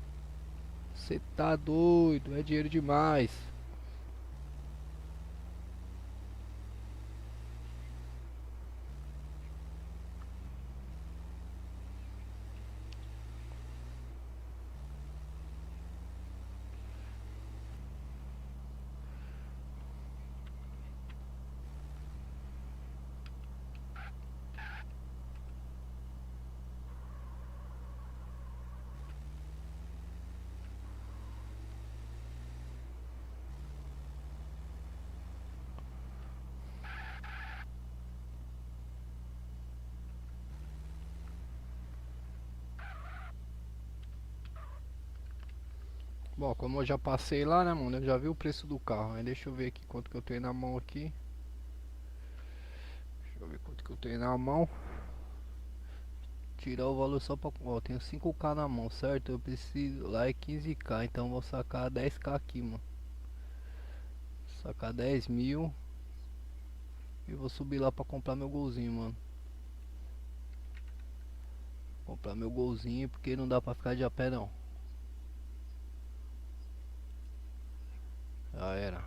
Cê tá doido, é dinheiro demais. Bom, como eu já passei lá, né, mano? Eu já vi o preço do carro. Aí deixa eu ver aqui quanto que eu tenho na mão aqui. Deixa eu ver quanto que eu tenho na mão. Tirar o valor só pra... Ó, eu tenho 5k na mão, certo? Eu preciso... Lá é 15k, então eu vou sacar 10k aqui, mano. Sacar 10 mil. E vou subir lá pra comprar meu golzinho, mano. Comprar meu golzinho porque não dá pra ficar de a pé não. Já era.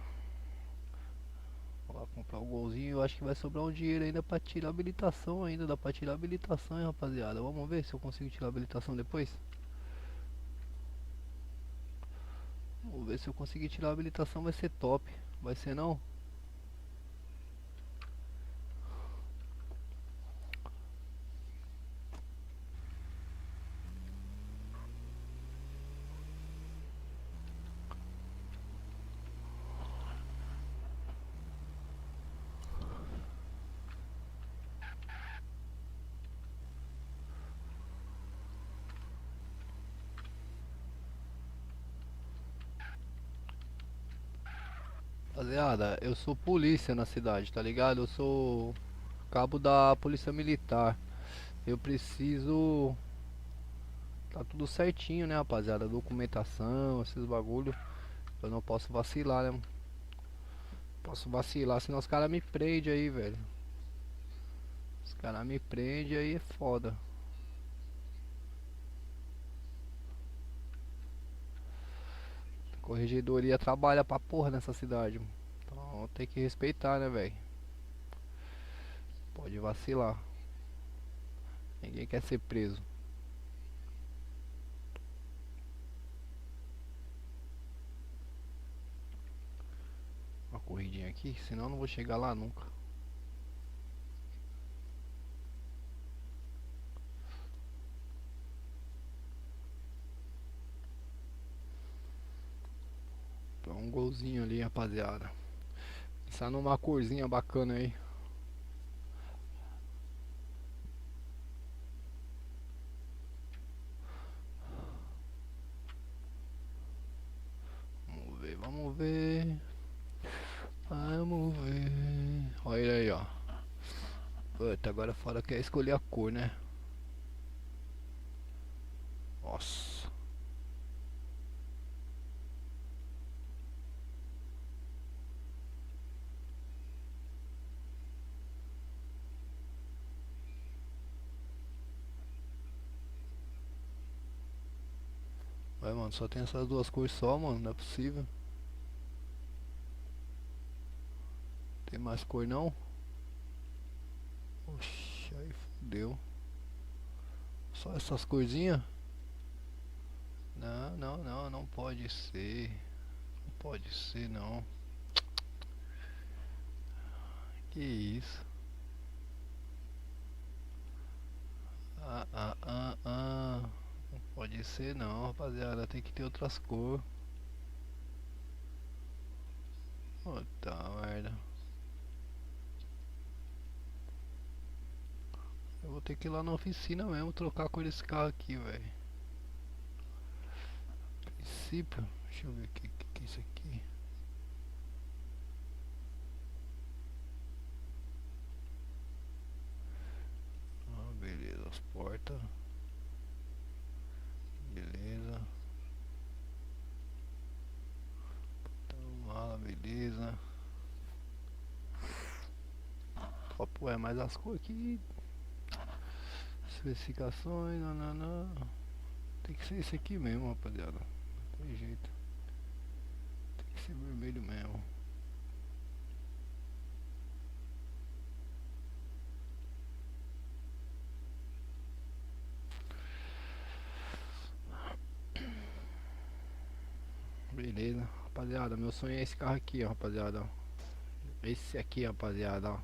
Vou lá comprar o golzinho. Eu acho que vai sobrar um dinheiro ainda pra tirar a habilitação ainda. Dá pra tirar a habilitação, hein, rapaziada. Vamos ver se eu consigo tirar a habilitação depois. Vamos ver se eu conseguir tirar a habilitação. Vai ser top. Vai ser não? Rapaziada, eu sou polícia na cidade, tá ligado? Eu sou cabo da polícia militar. Eu preciso... Tá tudo certinho, né, rapaziada? Documentação, esses bagulho. Eu não posso vacilar, né? Posso vacilar, senão os caras me prendem aí, velho. Os caras me prendem aí, é foda. Corregedoria trabalha pra porra nessa cidade. Então tem que respeitar, né, velho? Pode vacilar. Ninguém quer ser preso. Uma corridinha aqui, senão eu não vou chegar lá nunca. Então, um golzinho ali, rapaziada. Pensar numa corzinha bacana aí. Vamos ver, vamos ver. Vamos ver. Olha ele aí, ó. Puta, agora fora que é escolher a cor, né? Nossa. Vai, mano, só tem essas duas cores só, mano, não é possível. Tem mais cor não? Oxi, aí fodeu. Só essas corzinhas? Não, não, não, não pode ser. Não pode ser não. Que isso? Não pode ser não, rapaziada. Tem que ter outras cores. Puta merda. Eu vou ter que ir lá na oficina mesmo trocar a cor desse carro aqui, velho. Princípio. Deixa eu ver o que é isso aqui. Ah, beleza, as portas. Beleza. Então, mala, beleza. Top, ué, mas as cores aqui. Especificações, não. Tem que ser esse aqui mesmo, rapaziada. Não tem jeito. Tem que ser vermelho mesmo. Beleza, rapaziada. Meu sonho é esse carro aqui, ó, rapaziada. Esse aqui, rapaziada, ó.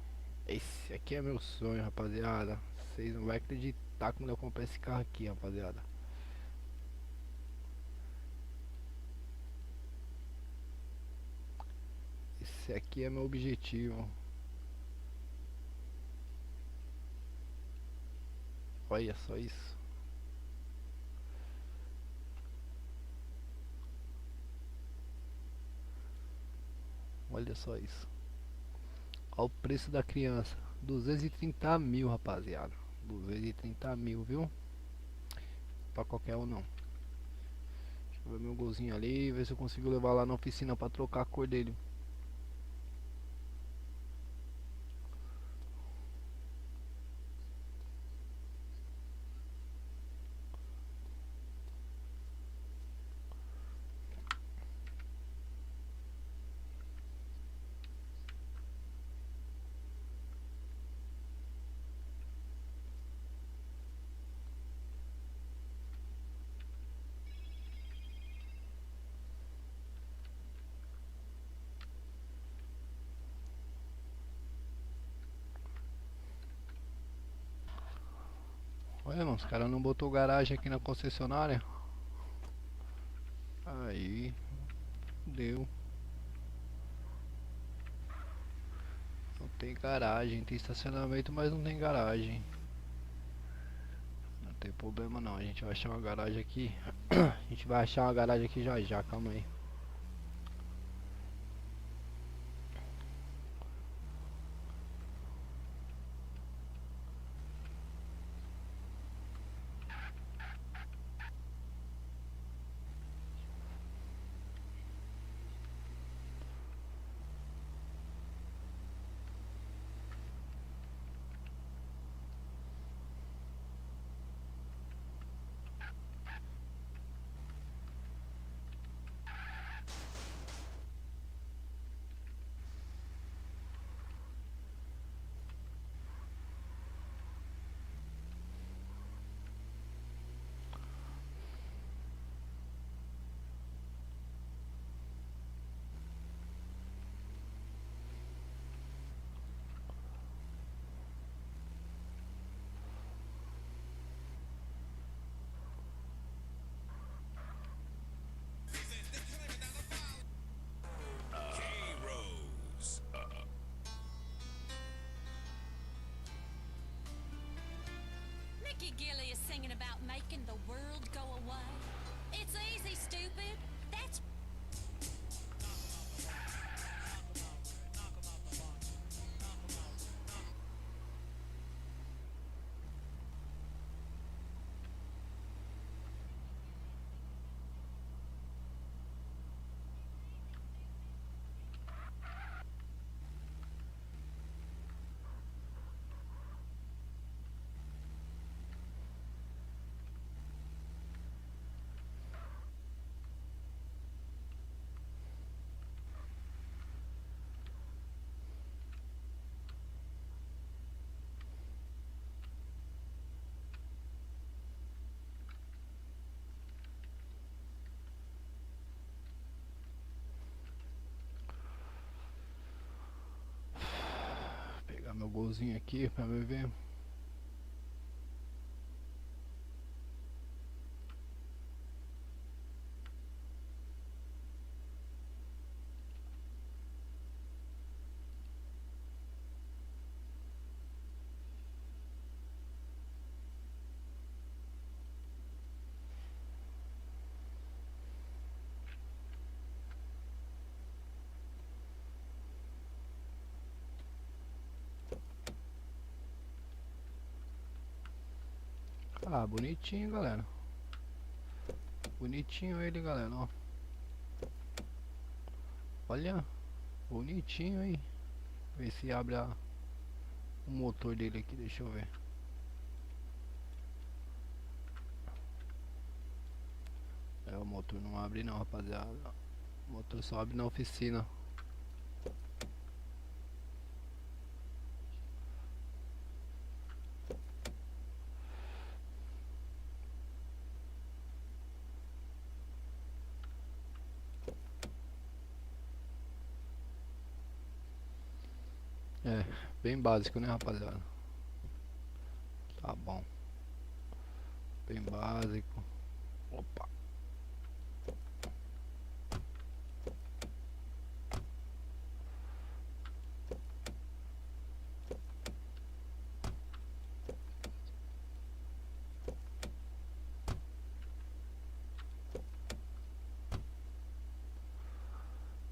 Esse aqui é meu sonho, rapaziada. Vocês não vão acreditar quando eu comprar esse carro aqui, rapaziada. Esse aqui é meu objetivo. Olha só isso. Olha só isso. Olha o preço da criança. 230 mil, rapaziada. 230 mil, viu? Pra qualquer um não. Deixa eu ver meu golzinho ali. Ver se eu consigo levar lá na oficina pra trocar a cor dele. mano, os caras não botou garagem aqui na concessionária. Aí deu. Não tem garagem, tem estacionamento, mas não tem garagem. Não tem problema não, a gente vai achar uma garagem aqui. A gente vai achar uma garagem aqui já já, calma aí. K-Rose. Mickey Gilly is singing about making the world go away. It's easy, stupid. That's Pegar meu golzinho aqui pra me ver. Ah, bonitinho, galera. Bonitinho ele, galera, ó. Olha, bonitinho aí. Ver se abre o motor dele aqui, deixa eu ver. É, o motor não abre não, rapaziada. O motor só abre na oficina. É, bem básico, né, rapaziada? Tá bom. Bem básico. Opa.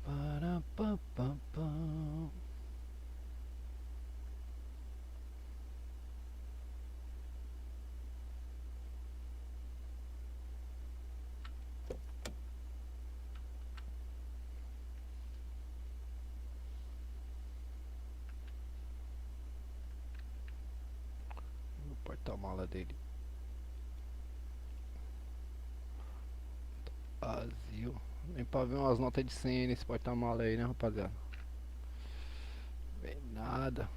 Para pa pa pa. O porta-mala dele vazio. Nem pra ver umas notas de 100 nesse porta-mala aí, né, rapaziada? Vem nada.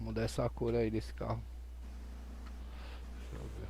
mudar essa cor aí desse carro. Deixa eu ver.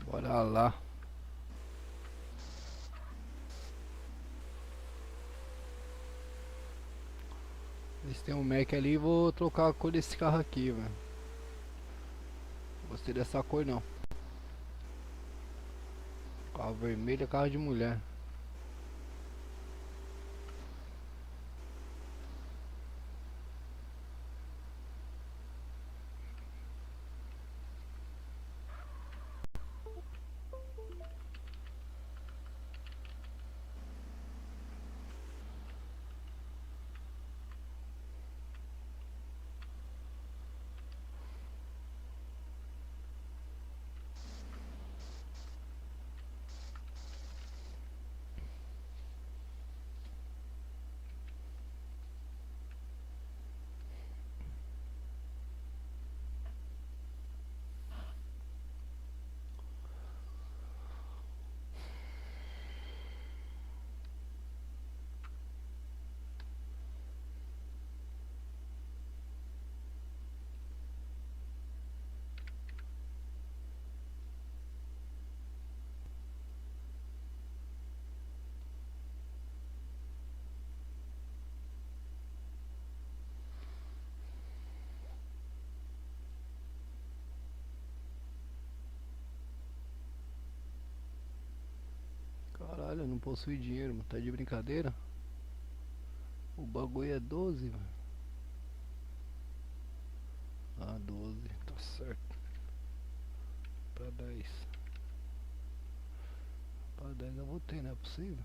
Bora lá. Se tem um Mac ali, vou trocar a cor desse carro aqui, velho. Gostei dessa cor não. Carro vermelho é carro de mulher. Caralho, eu não possui dinheiro, mano. Tá de brincadeira? O bagulho é 12, velho. Ah, 12, tá certo. Pra 10. Pra 10 eu vou ter, não é possível?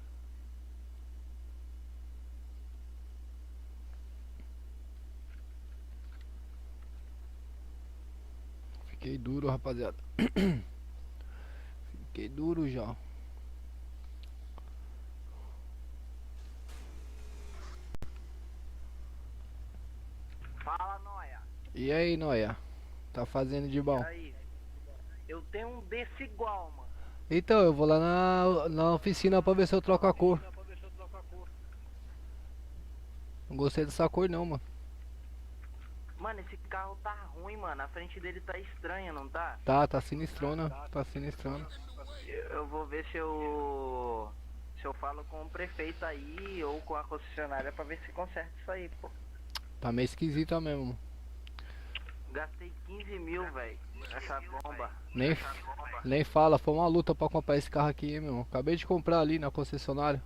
Fiquei duro, rapaziada. Fiquei duro já. Fala, Noia. E aí, Noia? Tá fazendo de bom? E aí? Eu tenho um desse igual, mano. Então, eu vou lá na oficina pra ver se eu troco a cor. Não gostei dessa cor não, mano. Mano, esse carro tá ruim, mano. A frente dele tá estranha, não tá? Tá sinistrona. Tá sinistrona. Eu vou ver se eu falo com o prefeito aí ou com a concessionária pra ver se conserta isso aí, pô. Tá meio esquisita mesmo, mano. Gastei 15 mil, velho, essa bomba. Nem fala, foi uma luta pra comprar esse carro aqui, hein, meu. Acabei de comprar ali na concessionária.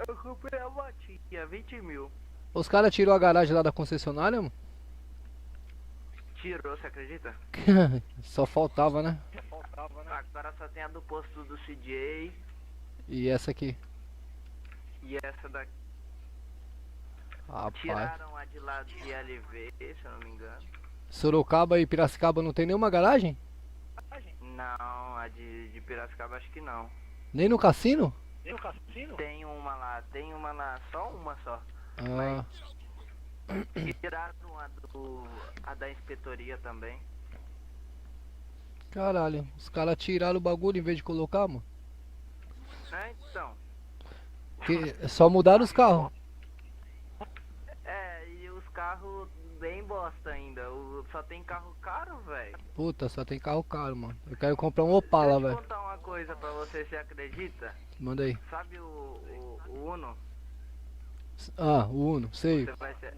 Eu comprei a motinha, 20 mil. Os caras tirou a garagem lá da concessionária, mano? Tirou, você acredita? Só faltava, né? Agora só tem a do posto do CJ. E essa aqui? E essa daqui. Rapaz. Tiraram a de lá de LV, se eu não me engano. Sorocaba e Piracicaba não tem nenhuma garagem? Não, a de Piracicaba acho que não. Nem no cassino? Tem uma lá, só uma só. Ah. Mas tiraram a da inspetoria também. Caralho, os caras tiraram o bagulho em vez de colocar, mano. É, então. Só mudaram os carros. É, e os carros bem bosta ainda. Só tem carro caro, velho. Puta, só tem carro caro, mano. Eu quero comprar um Opala, velho. Deixa eu contar uma coisa pra você, você acredita? Manda aí. Sabe o Uno? Ah, o Uno, sei. Você vai ser...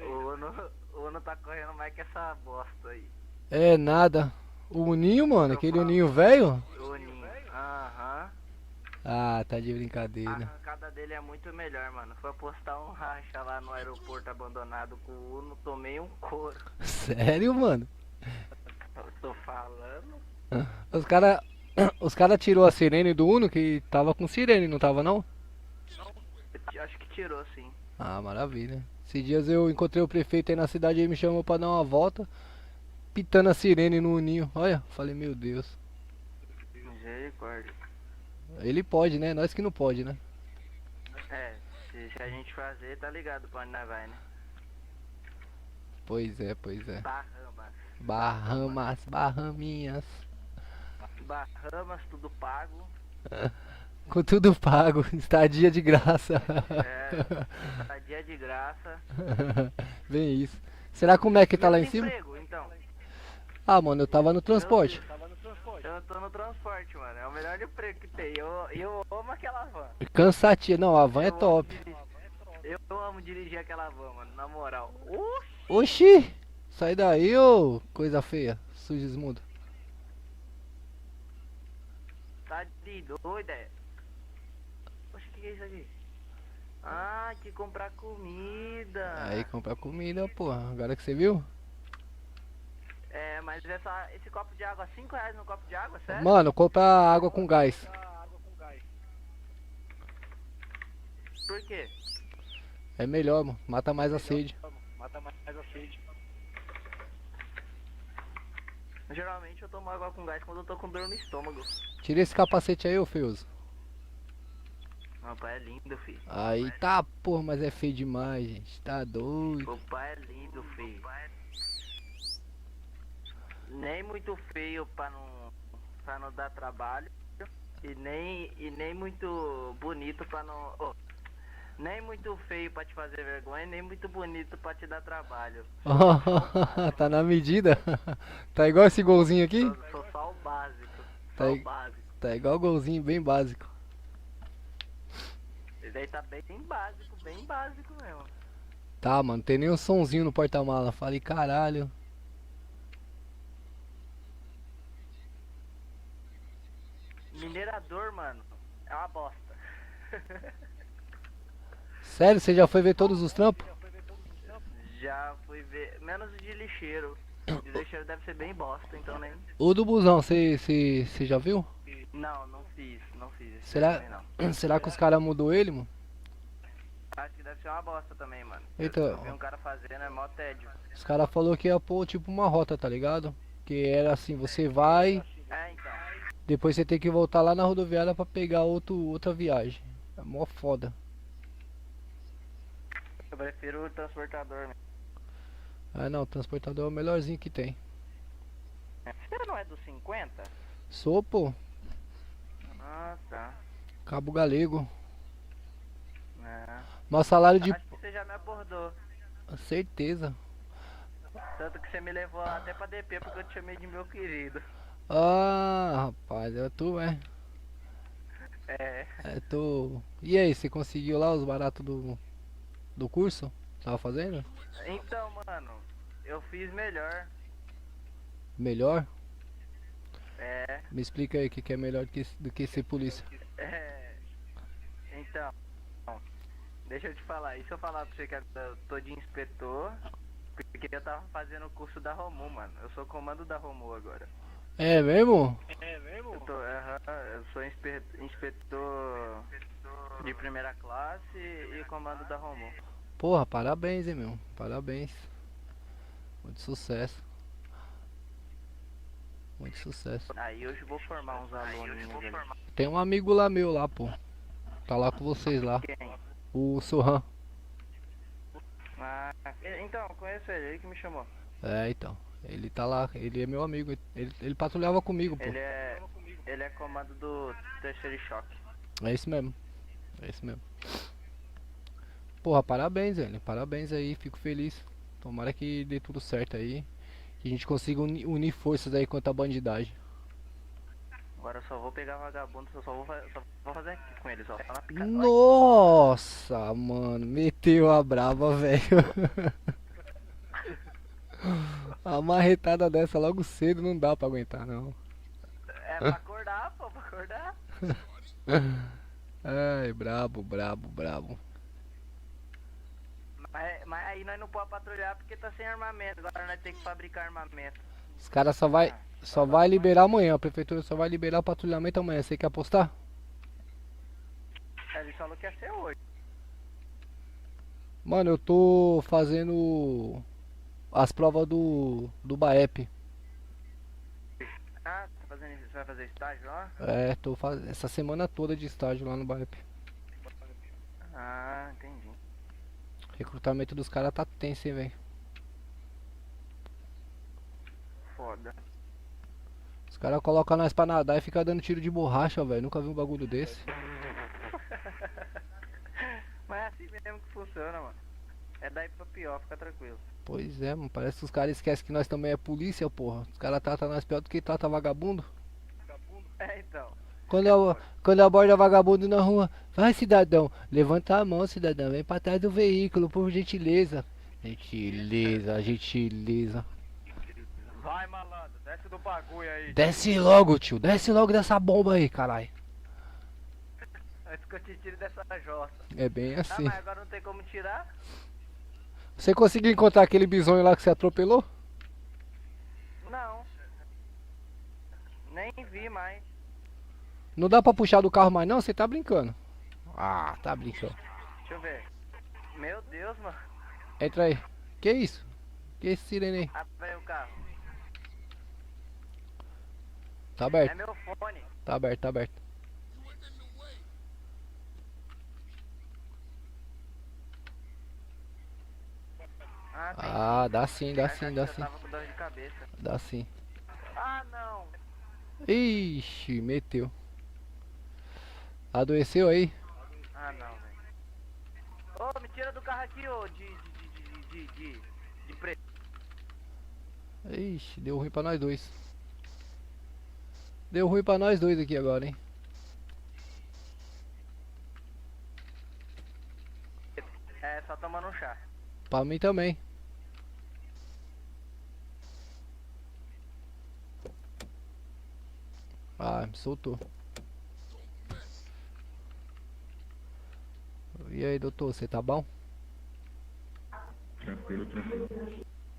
O Uno tá correndo mais que essa bosta aí. É nada. O Uninho, mano, aquele Uninho velho? O Uninho. Aham. Ah, tá de A brincadeira. arrancada dele é muito melhor, mano. Foi apostar um racha lá no aeroporto abandonado com o Uno, tomei um couro. Sério, mano? Eu tô falando. Os cara tirou a sirene do Uno, que tava com sirene, não tava não? Eu acho que tirou, sim. Ah, maravilha. Esses dias eu encontrei o prefeito aí na cidade, ele me chamou pra dar uma volta, pitando a sirene no Uninho. Olha, falei, meu Deus. Misericórdia. Ele pode, né? Nós que não pode, né? É, se a gente fazer, tá ligado pra onde nós vai, né? Pois é, pois é. Bahamas. Bahaminhas. Bahamas, tudo pago. Com tudo pago, estadia de graça. É, estadia de graça. Bem isso. Será como é que tá lá em cima? Emprego, então? Ah, mano, eu tava no transporte. Eu tô no transporte, mano. É o melhor emprego que tem. Eu amo aquela van. Cansativo. Não, a van é top. Eu amo dirigir aquela van, mano. Na moral. Oxi! Sai daí, ô coisa feia. Sugismundo. Tá de doida, é? Oxe, que é isso aqui? Ah, que comprar comida. Aí, comprar comida, porra. Agora que você viu? É, mas esse copo de água, R$5 no copo de água, sério? Mano, compra água com gás. Por quê? É melhor, mano. Mata mais a sede. Geralmente eu tomo água com gás quando eu tô com dor no estômago. Tira esse capacete aí, ô feioso. Meu pai é lindo, filho. Aí tá, porra, mas é feio demais, gente. Tá doido. O pai é lindo, filho. Nem muito feio pra não dar trabalho. E nem muito bonito pra não... Oh, nem muito feio pra te fazer vergonha, nem muito bonito pra te dar trabalho. Tá na medida? Tá igual esse golzinho aqui? Sou só o básico. Tá igual o golzinho, bem básico. Esse daí tá bem básico mesmo. Tá, mano, tem nem um sonzinho no porta-mala. Falei, caralho. Minerador, mano, é uma bosta. Sério, você já foi ver todos os trampos? Já fui ver, menos o de lixeiro. O de lixeiro deve ser bem bosta, então nem... O do busão, você já viu? Não fiz. Será que os caras mudou ele, mano? Acho que deve ser uma bosta também, mano. Eita. Eu vi um cara fazendo, é mó tédio. Os caras falaram que ia pôr tipo uma rota, tá ligado? Que era assim, você vai... É, então. Depois você tem que voltar lá na rodoviária pra pegar outra viagem. É mó foda. Eu prefiro o transportador mesmo. Ah não, o transportador é o melhorzinho que tem. Você não é dos 50? Sou, pô. Ah, tá. Cabo Galego. É. Mas salário de... Acho que você já me abordou. Certeza. Tanto que você me levou até pra DP porque eu te chamei de meu querido. Ah, rapaz, é tu, é? É. É tu. E aí, você conseguiu lá os baratos do curso? Tava fazendo? Então, mano, eu fiz melhor. Melhor? É. Me explica aí o que é melhor do que ser polícia. É. Então, deixa eu te falar. E se eu falar pra você que eu tô de inspetor, porque eu tava fazendo o curso da Romu, mano. Eu sou comando da Romu agora. É mesmo? Eu sou inspetor de primeira classe e comando da Romu. Porra, parabéns, hein, meu. Parabéns. Muito sucesso. Muito sucesso. Aí hoje eu vou formar uns alunos. Tem um amigo lá meu lá, pô. Tá lá com vocês lá. Quem? O Sohan. Ah, então, conheço ele que me chamou. É, então. Ele tá lá, ele é meu amigo. Ele patrulhava comigo, pô. Ele é comando do terceiro choque. É isso mesmo. É isso mesmo. Porra, parabéns, velho. Parabéns aí, fico feliz. Tomara que dê tudo certo aí. Que a gente consiga unir forças aí contra a bandidagem. Agora eu só vou pegar vagabundo, só vou fazer aqui com ele, só na picada. Nossa, mano, meteu a brava, velho. A marretada dessa logo cedo não dá pra aguentar, não. É pra acordar, pô, pra acordar. Ai, brabo, brabo, brabo. Mas aí nós não podemos patrulhar porque tá sem armamento. Agora nós temos que fabricar armamento. Os caras só vai liberar amanhã. A prefeitura só vai liberar o patrulhamento amanhã. Você quer apostar? Ele falou que ia ser hoje. Mano, eu tô fazendo as provas do BAEP. Ah, tá fazendo isso? Você vai fazer estágio lá? É, tô fazendo essa semana toda de estágio lá no BAEP. Ah, entendi. Recrutamento dos caras tá tenso, hein, velho. Foda. Os caras colocam nós pra nadar e fica dando tiro de borracha, velho. Nunca vi um bagulho desse. Mas é assim mesmo que funciona, mano. É daí pra pior, fica tranquilo. Pois é, mano. Parece que os caras esquecem que nós também é polícia, porra. Os caras tratam nós pior do que trata vagabundo. É, então. Quando aborda vagabundo na rua, vai, cidadão, levanta a mão, cidadão, vem pra trás do veículo, por gentileza. Gentileza, gentileza. Vai, malandro, desce do bagulho aí. Desce logo, tio, desce logo dessa bomba aí, caralho. Antes que eu te tire dessa jossa. É bem assim. Ah, mas agora não tem como tirar? Você conseguiu encontrar aquele bisonho lá que você atropelou? Não. Nem vi mais. Não dá pra puxar do carro mais não? Você tá brincando. Ah, tá brincando. Deixa eu ver. Meu Deus, mano. Entra aí. Que isso? Que esse sirene aí? Abre aí o carro. Tá aberto. É meu fone. Tá aberto, tá aberto. Ah, dá sim, dá sim, dá sim. Eu tava com dor de cabeça. Dá sim. Ah, não. Ixi, meteu. Adoeceu aí? Ah, não, velho. Ô, me tira do carro aqui, ô, de preto. Ixi, deu ruim pra nós dois. Deu ruim pra nós dois aqui agora, hein? É, só tomando um chá. Pra mim também. Ah, me soltou. E aí, doutor, você tá bom? Tranquilo, tranquilo.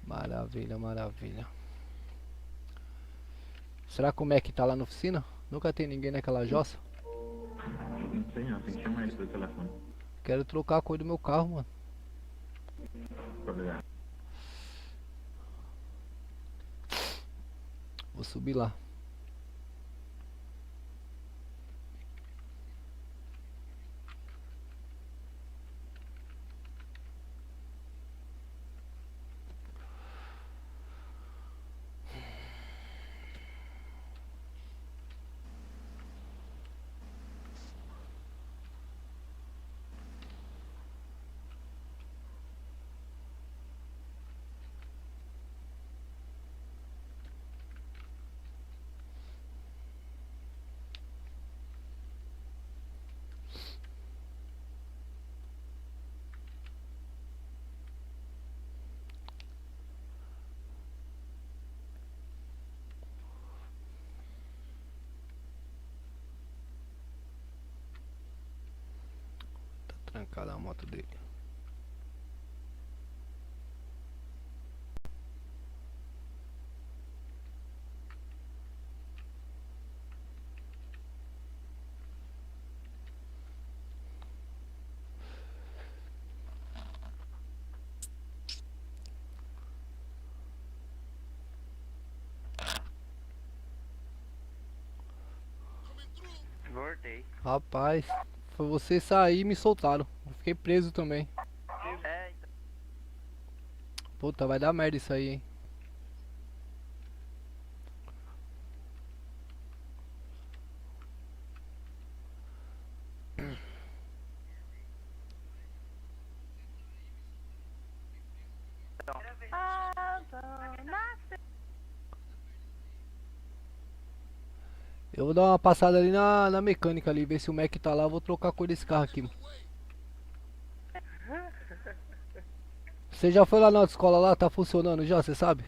Maravilha, maravilha. Será como é que tá lá na oficina? Nunca tem ninguém naquela jossa? Não sei não, tem que chamar ele pelo telefone. Quero trocar a cor do meu carro, mano. Obrigado. Vou subir lá. Trancada a moto dele. Voltei. Rapaz, foi você sair e me soltaram. Eu fiquei preso também. É, então. Puta, vai dar merda isso aí, hein? Eu vou dar uma passada ali na mecânica ali, ver se o Mac tá lá, eu vou trocar a cor desse carro aqui. Você já foi lá na autoescola lá? Tá funcionando já, você sabe?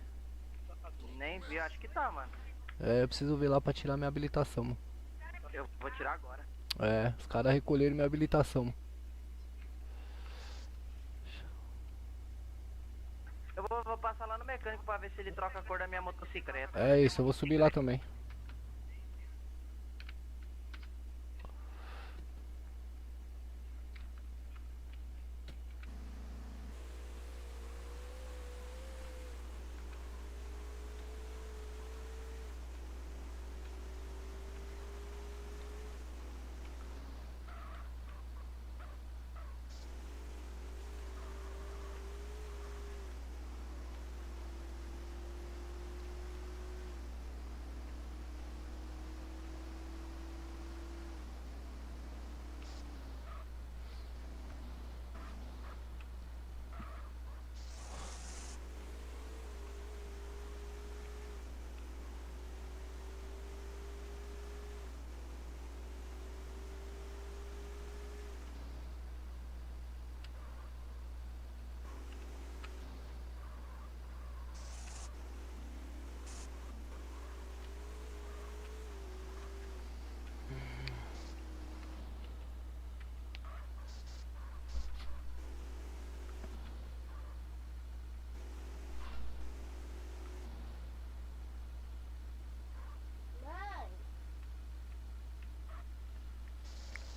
Nem vi, acho que tá, mano. É, eu preciso ver lá pra tirar minha habilitação, mano. Eu vou tirar agora. É, os caras recolheram minha habilitação, mano. Eu vou passar lá no mecânico pra ver se ele troca a cor da minha motocicleta. É isso, eu vou subir lá também.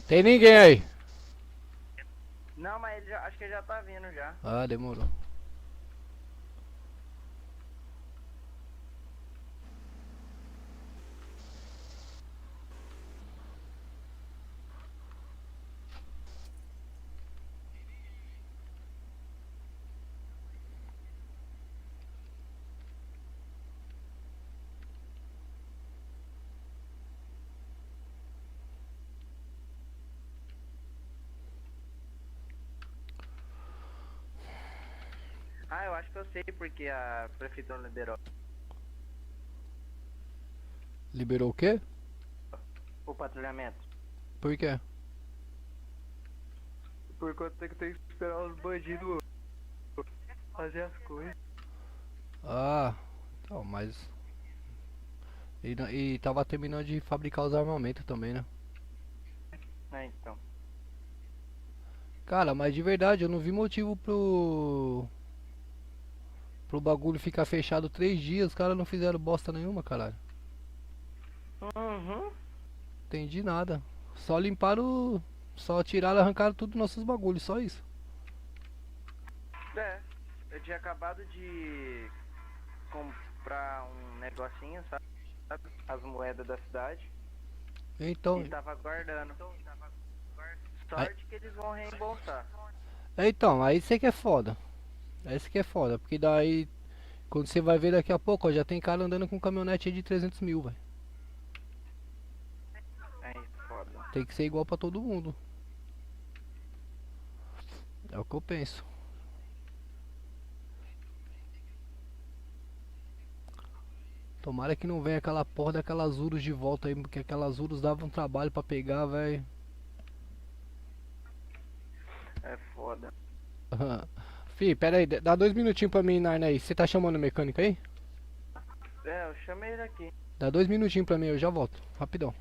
Tem ninguém aí? Não, mas ele acho que ele já tá vindo já. Ah, demorou. Ah, eu acho que eu sei porque a prefeitura liberou Liberou o quê? o patrulhamento. Por quê? Porque eu tenho que esperar os bandidos fazer as coisas. Ah, então, mas... E tava terminando de fabricar os armamentos também, né? É, então. Cara, mas de verdade, eu não vi motivo pro bagulho ficar fechado 3 dias. Os caras não fizeram bosta nenhuma, caralho. Uhum. Entendi nada. Só limparam, só tiraram, arrancaram tudo dos nossos bagulhos, só isso. É, eu tinha acabado de comprar um negocinho, sabe? As moedas da cidade. Então... E tava guardando. Sorte que eles vão reembolsar. Então, aí você que é foda. Aí você que é foda, porque daí... Quando você vai ver daqui a pouco, ó, já tem cara andando com caminhonete aí de 300 mil, velho. É foda. Tem que ser igual pra todo mundo. É o que eu penso. Tomara que não venha aquela porra daquelas Urus de volta aí, porque aquelas Urus davam trabalho pra pegar, velho. É foda. Fih, pera aí, dá 2 minutinhos pra mim, Narna aí. Você tá chamando o mecânico aí? É, eu chamei ele aqui. Dá 2 minutinhos pra mim, eu já volto. Rapidão.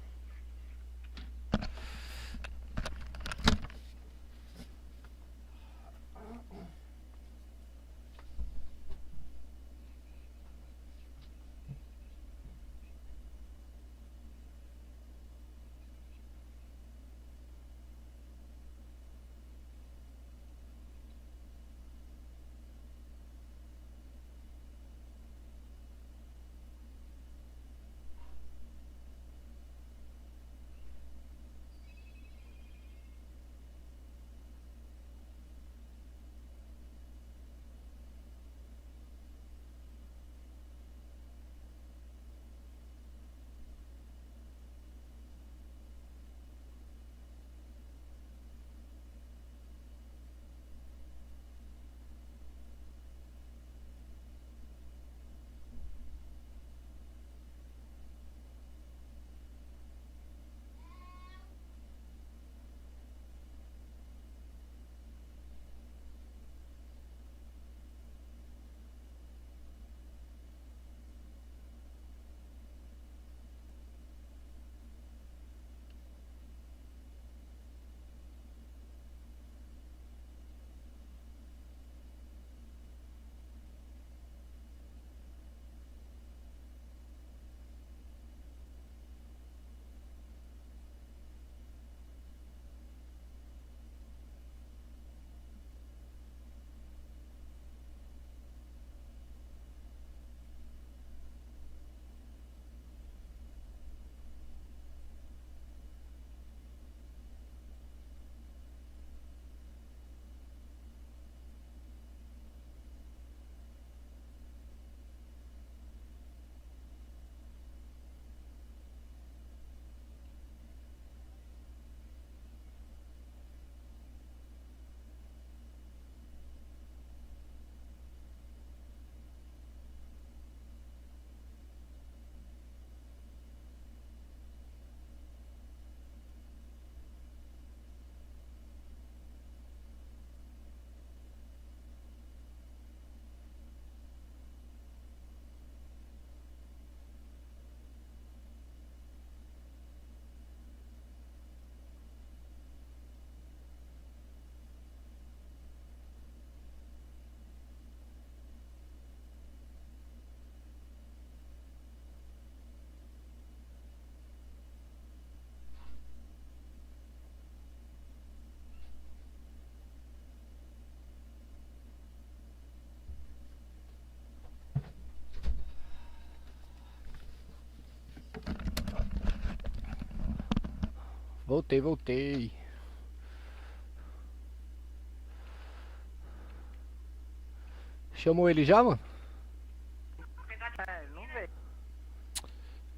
Voltei, voltei. Chamou ele já, mano? É, ele não veio.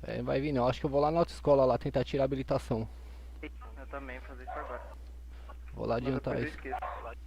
É, vai vir não. Acho que eu vou lá na autoescola lá tentar tirar a habilitação. Eu também vou fazer isso agora. Vou lá Mas adiantar depois eu isso. esqueço.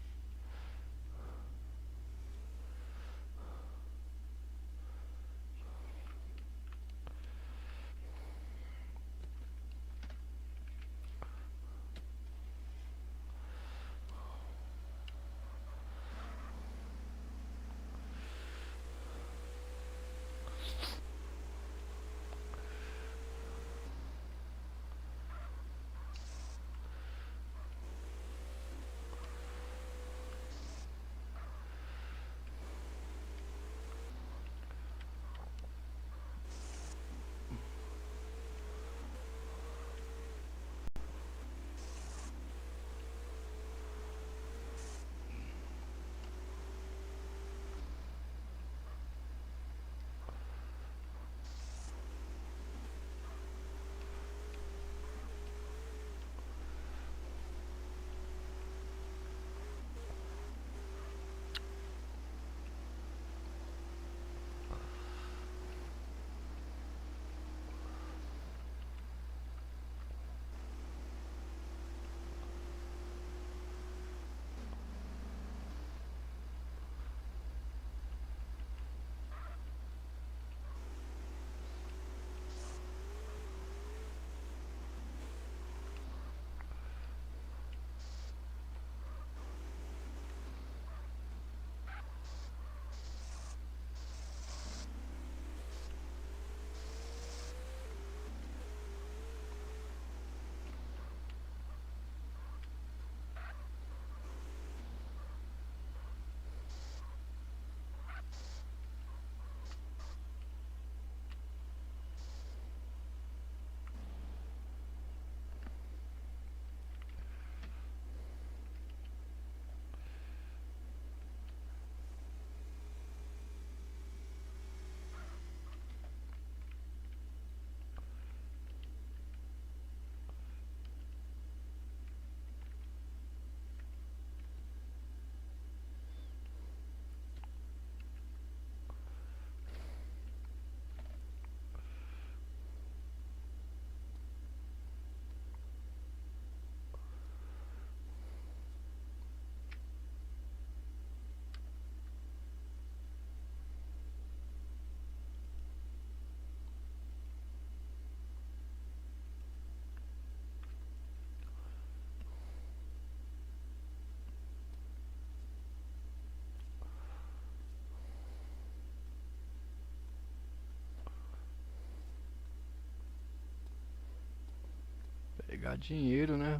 Pegar dinheiro, né?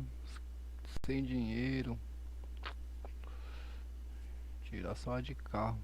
Sem dinheiro. Tirar só a de carro.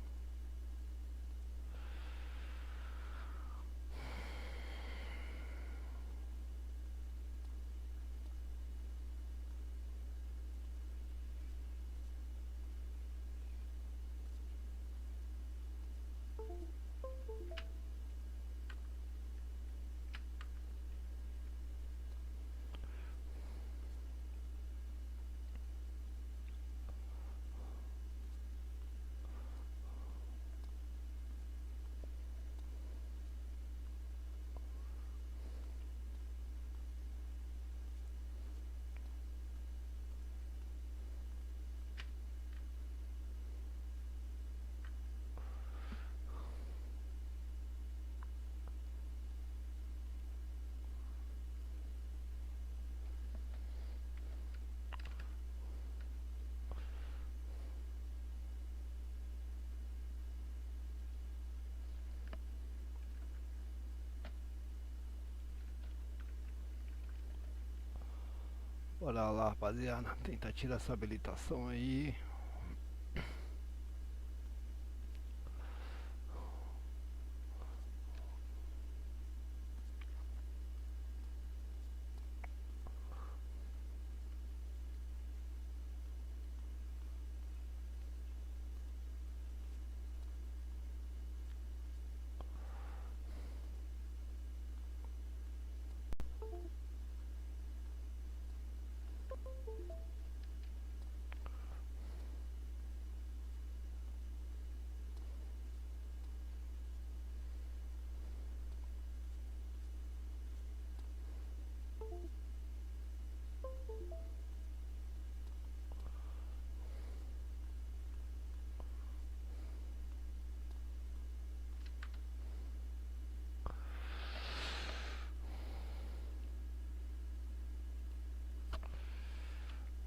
Bora lá, rapaziada. Tentar tirar essa habilitação aí.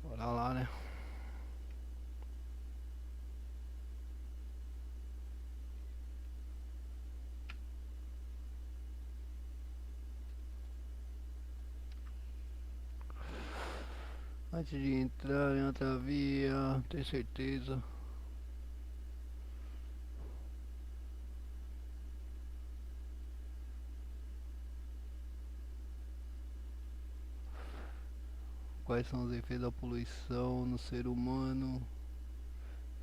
Bora lá, né? Antes de entrar em outra via, tem certeza. Quais são os efeitos da poluição no ser humano?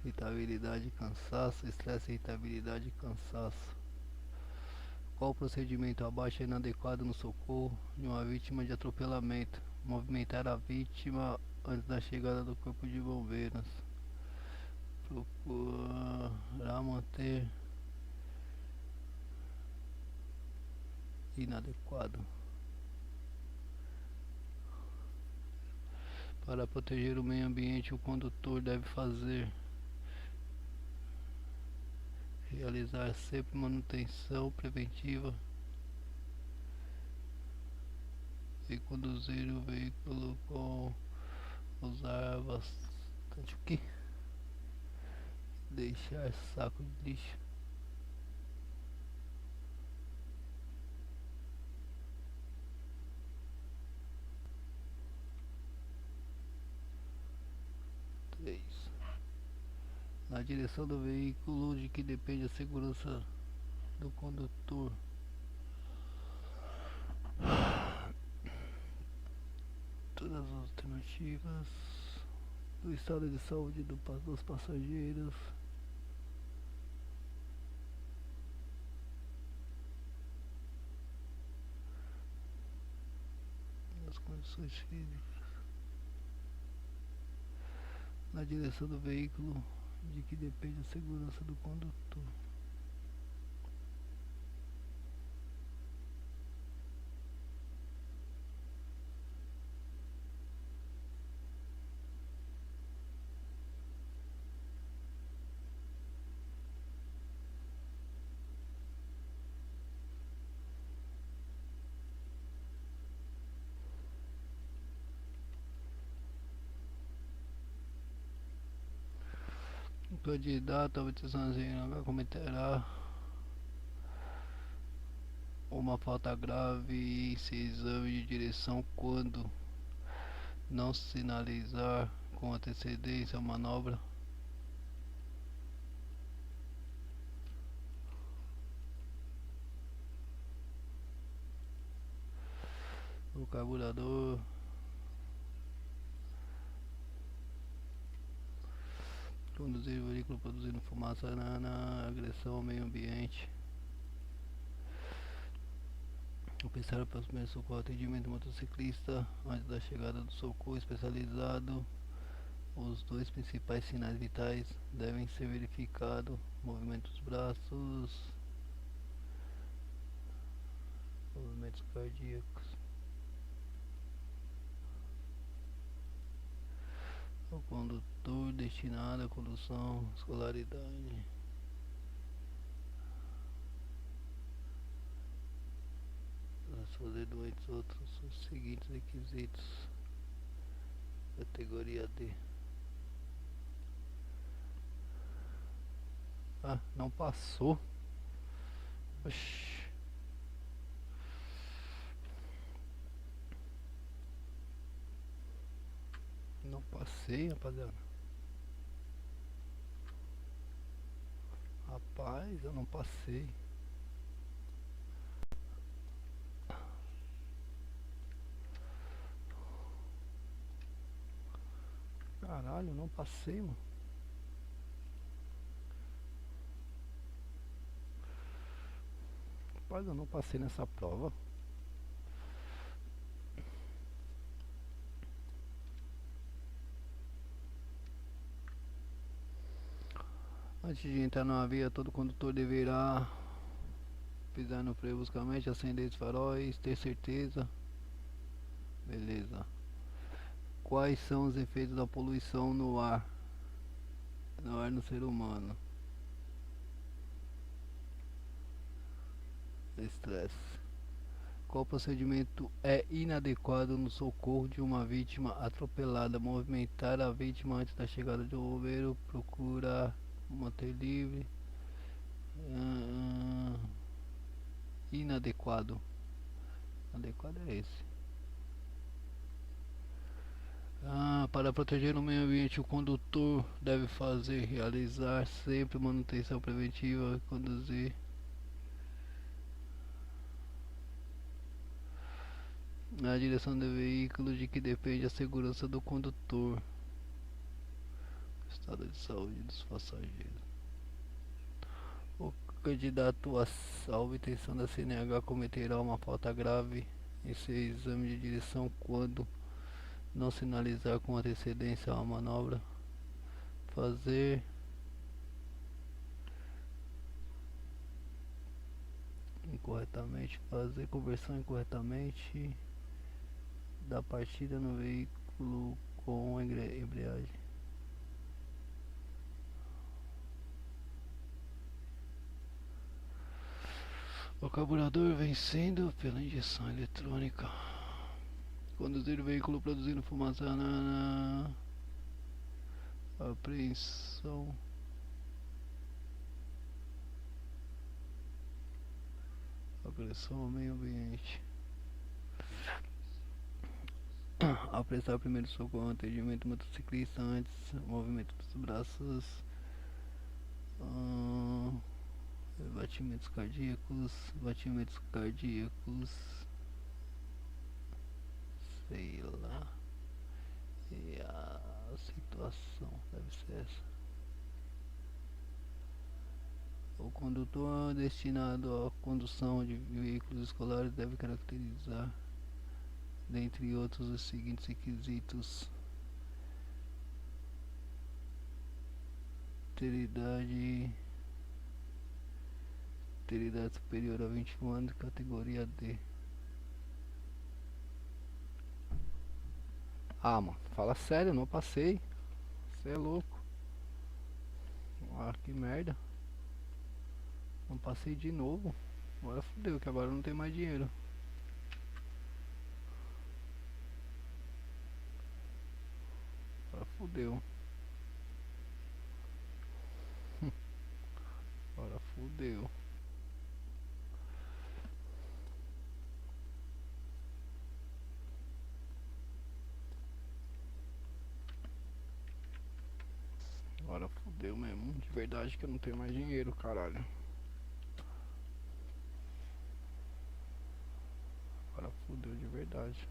Irritabilidade e cansaço, estresse, irritabilidade e cansaço. Qual o procedimento abaixo é inadequado no socorro de uma vítima de atropelamento? Movimentar a vítima antes da chegada do corpo de bombeiros. Procurar manter inadequado. Para proteger o meio ambiente, o condutor deve fazer: realizar sempre manutenção preventiva e conduzir o veículo com usar bastante o que? Deixar saco de lixo. Na direção do veículo de que depende a segurança do condutor. Todas as alternativas do estado de saúde dos passageiros. As condições físicas. Na direção do veículo de que depende a segurança do condutor. Candidata a obtenção cometerá uma falta grave em seu exame de direção quando não sinalizar com antecedência a manobra. O carburador. Conduzir o veículo produzindo fumaça na agressão ao meio ambiente. O pensar para os primeiros socorros, atendimento do motociclista antes da chegada do socorro especializado. Os dois principais sinais vitais devem ser verificados: movimento dos braços, movimentos cardíacos. O condutor destinado à condução, escolaridade. Para fazer doentes outros os seguintes requisitos. Categoria D. Ah, não passou. Oxi. Não passei, rapaziada. Rapaz, eu não passei. Caralho, não passei, mano. Rapaz, eu não passei nessa prova. Antes de entrar numa via, todo condutor deverá pisar no freio bruscamente, acender os faróis, ter certeza. Beleza. Quais são os efeitos da poluição no ar? No ser humano. Estresse. Qual procedimento é inadequado no socorro de uma vítima atropelada? Movimentar a vítima antes da chegada do bombeiro, procurar manter livre. Inadequado. Adequado é esse. Para proteger o meio ambiente, o condutor deve realizar sempre manutenção preventiva e conduzir na direção do veículo de que depende a segurança do condutor, estado de saúde dos passageiros. O candidato à obtenção da CNH cometerá uma falta grave em seu exame de direção quando não sinalizar com antecedência a manobra, fazer conversão incorretamente da partida no veículo com embreagem. O carburador vencendo pela injeção eletrônica. Conduzir o veículo produzindo fumaça na apreensão. Agressão ao meio ambiente. Apressar primeiro socorro, atendimento motociclista antes, movimento dos braços, batimentos cardíacos, sei lá. E a situação deve ser essa. O condutor destinado à condução de veículos escolares deve caracterizar, dentre outros, os seguintes requisitos: ter idade superior a 21 anos, categoria D. Mano, fala sério, eu não passei. Você é louco. Que merda. Não passei de novo. Agora fodeu, que agora não tem mais dinheiro. Agora fodeu. Agora fodeu. Agora fodeu mesmo. De verdade que eu não tenho mais dinheiro, caralho. Agora fodeu de verdade.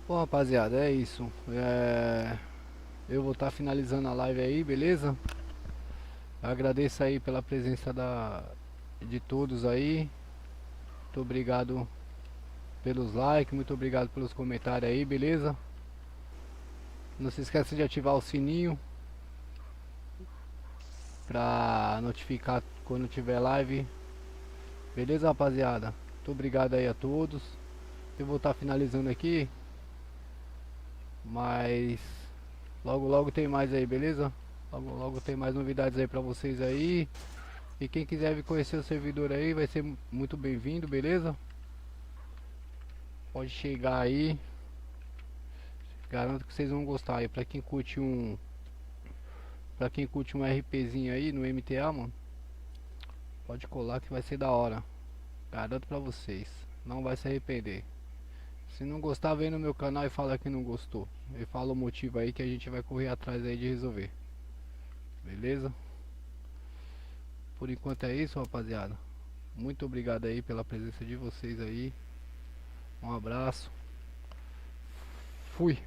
Bom, rapaziada, é isso. Eu vou estar finalizando a live aí, beleza? Eu agradeço aí pela presença de todos aí. Muito obrigado pelos likes, muito obrigado pelos comentários aí, beleza? Não se esqueça de ativar o sininho pra notificar quando tiver live. Beleza, rapaziada? Muito obrigado aí a todos. Eu vou estar finalizando aqui, mas logo tem mais aí, beleza? Logo tem mais novidades aí pra vocês aí. E quem quiser vir conhecer o servidor aí vai ser muito bem-vindo, beleza? Pode chegar aí. Garanto que vocês vão gostar aí. Pra quem curte um RPzinho aí no MTA, mano, pode colar que vai ser da hora. Garanto pra vocês, não vai se arrepender. Se não gostar, vem no meu canal e fala que não gostou. E fala o motivo aí que a gente vai correr atrás aí de resolver. Beleza? Por enquanto é isso, rapaziada. Muito obrigado aí pela presença de vocês aí. Um abraço. Fui.